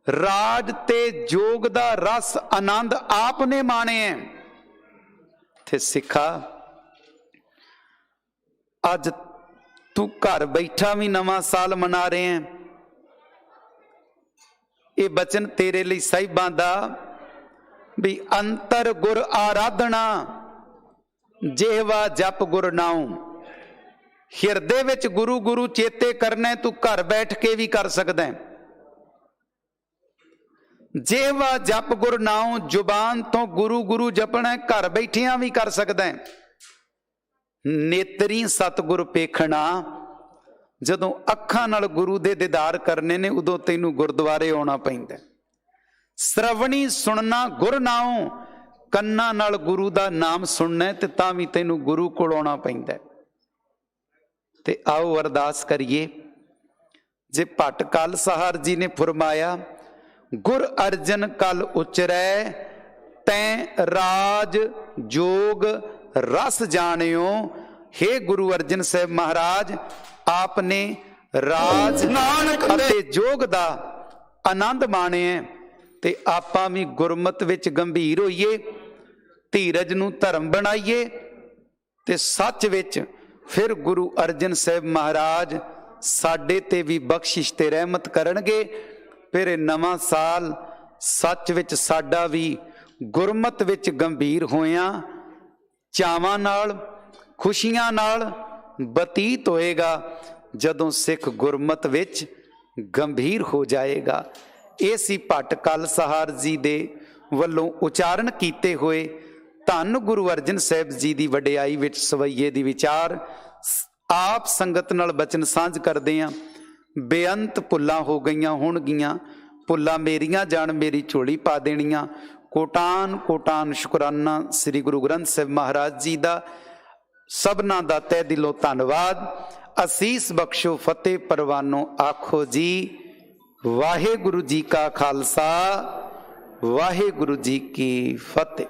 राज ते जोग दा रस आनंद आपने माणे है। थे सिखा अज तू घर बैठा भी नवां साल मना रहे हैं। ये बचन तेरे लिए साहिबां दा भी अंतर गुर आराधना जेहवा जप गुर नाऊ। ਹਿਰਦੇ ਵਿੱਚ ਗੁਰੂ ਗੁਰੂ ਚੇਤੇ ਕਰਨਾ ਤੂੰ ਘਰ ਬੈਠ ਕੇ ਵੀ ਕਰ ਸਕਦਾ ਹੈ। ਜਿਹਵਾ ਜਪ ਗੁਰ ਨਾਉ, ਜ਼ੁਬਾਨ ਤੋਂ ਗੁਰੂ ਗੁਰੂ ਜਪਣਾ ਘਰ ਬੈਠਿਆਂ ਵੀ ਕਰ ਸਕਦਾ ਹੈ। ਨੇਤਰੀ ਸਤਿਗੁਰ ਪੇਖਣਾ, ਜਦੋਂ ਅੱਖਾਂ ਨਾਲ ਗੁਰੂ ਦੇ ਦੀਦਾਰ ਕਰਨੇ ਨੇ ਉਦੋਂ ਤੈਨੂੰ ਗੁਰਦੁਆਰੇ ਆਉਣਾ ਪੈਂਦਾ। ਸ਼ਰਵਣੀ ਸੁਣਨਾ ਗੁਰ ਨਾਉ, ਕੰਨਾਂ ਨਾਲ ਗੁਰੂ ਦਾ ਨਾਮ ਸੁਣਨਾ ਤੇ ਤਾਂ ਵੀ ਤੈਨੂੰ ਗੁਰੂ ਕੋਲ ਆਉਣਾ ਪੈਂਦਾ। ਤੇ ਆਓ ਅਰਦਾਸ ਕਰੀਏ। ਜੇ ਭੱਟ ਕਲਸਹਾਰ ਜੀ ਨੇ ਫਰਮਾਇਆ, ਗੁਰ ਅਰਜਨ ਕਲ ਉਚਰੈ, ਤੈਂ ਰਾਜ ਜੋਗ ਰਸ ਜਾਣਿਓ। हे ਗੁਰੂ ਅਰਜਨ ਸਾਹਿਬ ਮਹਾਰਾਜ, ਆਪ ਨੇ ਰਾਜ ਅਤੇ ਜੋਗ ਦਾ ਆਨੰਦ ਮਾਣਿਆ ਤੇ ਆਪਾਂ ਵੀ ਗੁਰਮਤ ਵਿੱਚ ਗੰਭੀਰ ਹੋਈਏ, ਧੀਰਜ ਨੂੰ ਧਰਮ ਬਣਾਈਏ ਤੇ ਸੱਚ ਵਿੱਚ ਫਿਰ ਗੁਰੂ ਅਰਜਨ ਸਾਹਿਬ ਮਹਾਰਾਜ ਸਾਡੇ ਤੇ ਵੀ ਬਖਸ਼ਿਸ਼ ਤੇ ਰਹਿਮਤ ਕਰਨਗੇ। ਫਿਰ ਇਹ ਨਵਾਂ ਸਾਲ ਸੱਚ ਵਿੱਚ ਸਾਡਾ ਵੀ ਗੁਰਮਤ ਵਿੱਚ ਗੰਭੀਰ ਹੋਇਆਂ ਚਾਵਾਂ ਨਾਲ ਖੁਸ਼ੀਆਂ ਨਾਲ ਬਤੀਤ ਹੋਏਗਾ, ਜਦੋਂ ਸਿੱਖ ਗੁਰਮਤ ਵਿੱਚ ਗੰਭੀਰ ਹੋ ਜਾਏਗਾ। ਇਹ ਸੀ ਭੱਟ ਕਲਸਹਾਰ ਜੀ ਦੇ ਵੱਲੋਂ ਉਚਾਰਨ ਕੀਤੇ ਹੋਏ ਧੰਨ ਗੁਰੂ ਅਰਜਨ ਸਾਹਿਬ ਜੀ ਦੀ ਵਡਿਆਈ ਵਿੱਚ ਸਵਈਏ ਦੀ ਵਿਚਾਰ। ਆਪ ਸੰਗਤ ਨਾਲ ਬਚਨ ਸਾਂਝ ਕਰਦੇ ਹਾਂ। ਬੇਅੰਤ ਭੁੱਲਾਂ ਹੋ ਗਈਆਂ ਹੋਣਗੀਆਂ, ਭੁੱਲਾਂ ਮੇਰੀਆਂ ਜਾਣ ਮੇਰੀ ਝੋਲੀ ਪਾ ਦੇਣੀਆਂ। ਕੋਟਾਨ ਕੋਟਾਨ ਸ਼ੁਕਰਾਨਾ ਸ੍ਰੀ ਗੁਰੂ ਗ੍ਰੰਥ ਸਾਹਿਬ ਮਹਾਰਾਜ ਜੀ ਦਾ। ਸਭਨਾਂ ਦਾ ਤਹਿ ਦਿਲੋਂ ਧੰਨਵਾਦ। ਅਸੀਸ ਬਖਸ਼ੋ, ਫਤਿਹ ਪਰਵਾਨੋ ਆਖੋ ਜੀ। ਵਾਹਿਗੁਰੂ ਜੀ ਕਾ ਖਾਲਸਾ, ਵਾਹਿਗੁਰੂ ਜੀ ਕੀ ਫਤਿਹ।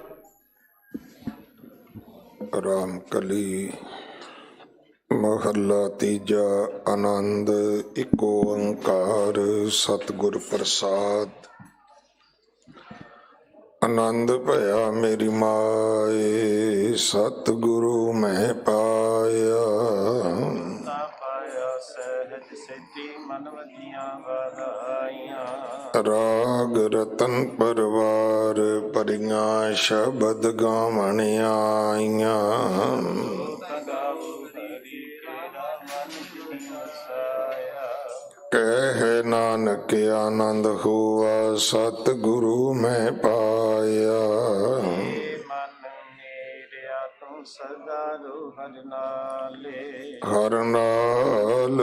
ਰਾਮ ਕਲੀ ਮਹੱਲਾ ਤੀਜਾ। ਆਨੰਦ ਇਕ ਓੰਕਾਰ ਸਤਿਗੁਰ ਪ੍ਰਸਾਦ। ਆਨੰਦ ਭਇਆ ਮੇਰੀ ਮਾਏ, ਸਤਿਗੁਰੂ ਮੈਂ ਪਾਇਆ। ਸਹਿਜ ਸੇਤੀ ਮਨ ਵਧੀਆਂ ਵਧਾਈਆਂ। ਰਾਗ ਰਤਨ ਪਰਵਾਰ ਭਰੀਆਂ, ਸ਼ਬਦ ਗਾਵਣ ਆਈਆਂ। ਕਹਿ ਨਾਨਕ ਆਨੰਦ ਹੋਆ, ਸਤਿਗੁਰੂ ਮੈਂ ਪਾਇਆ। ਸਦਾ ਰੋ ਹਰ ਨਾਲੇ, ਹਰ ਨਾਲ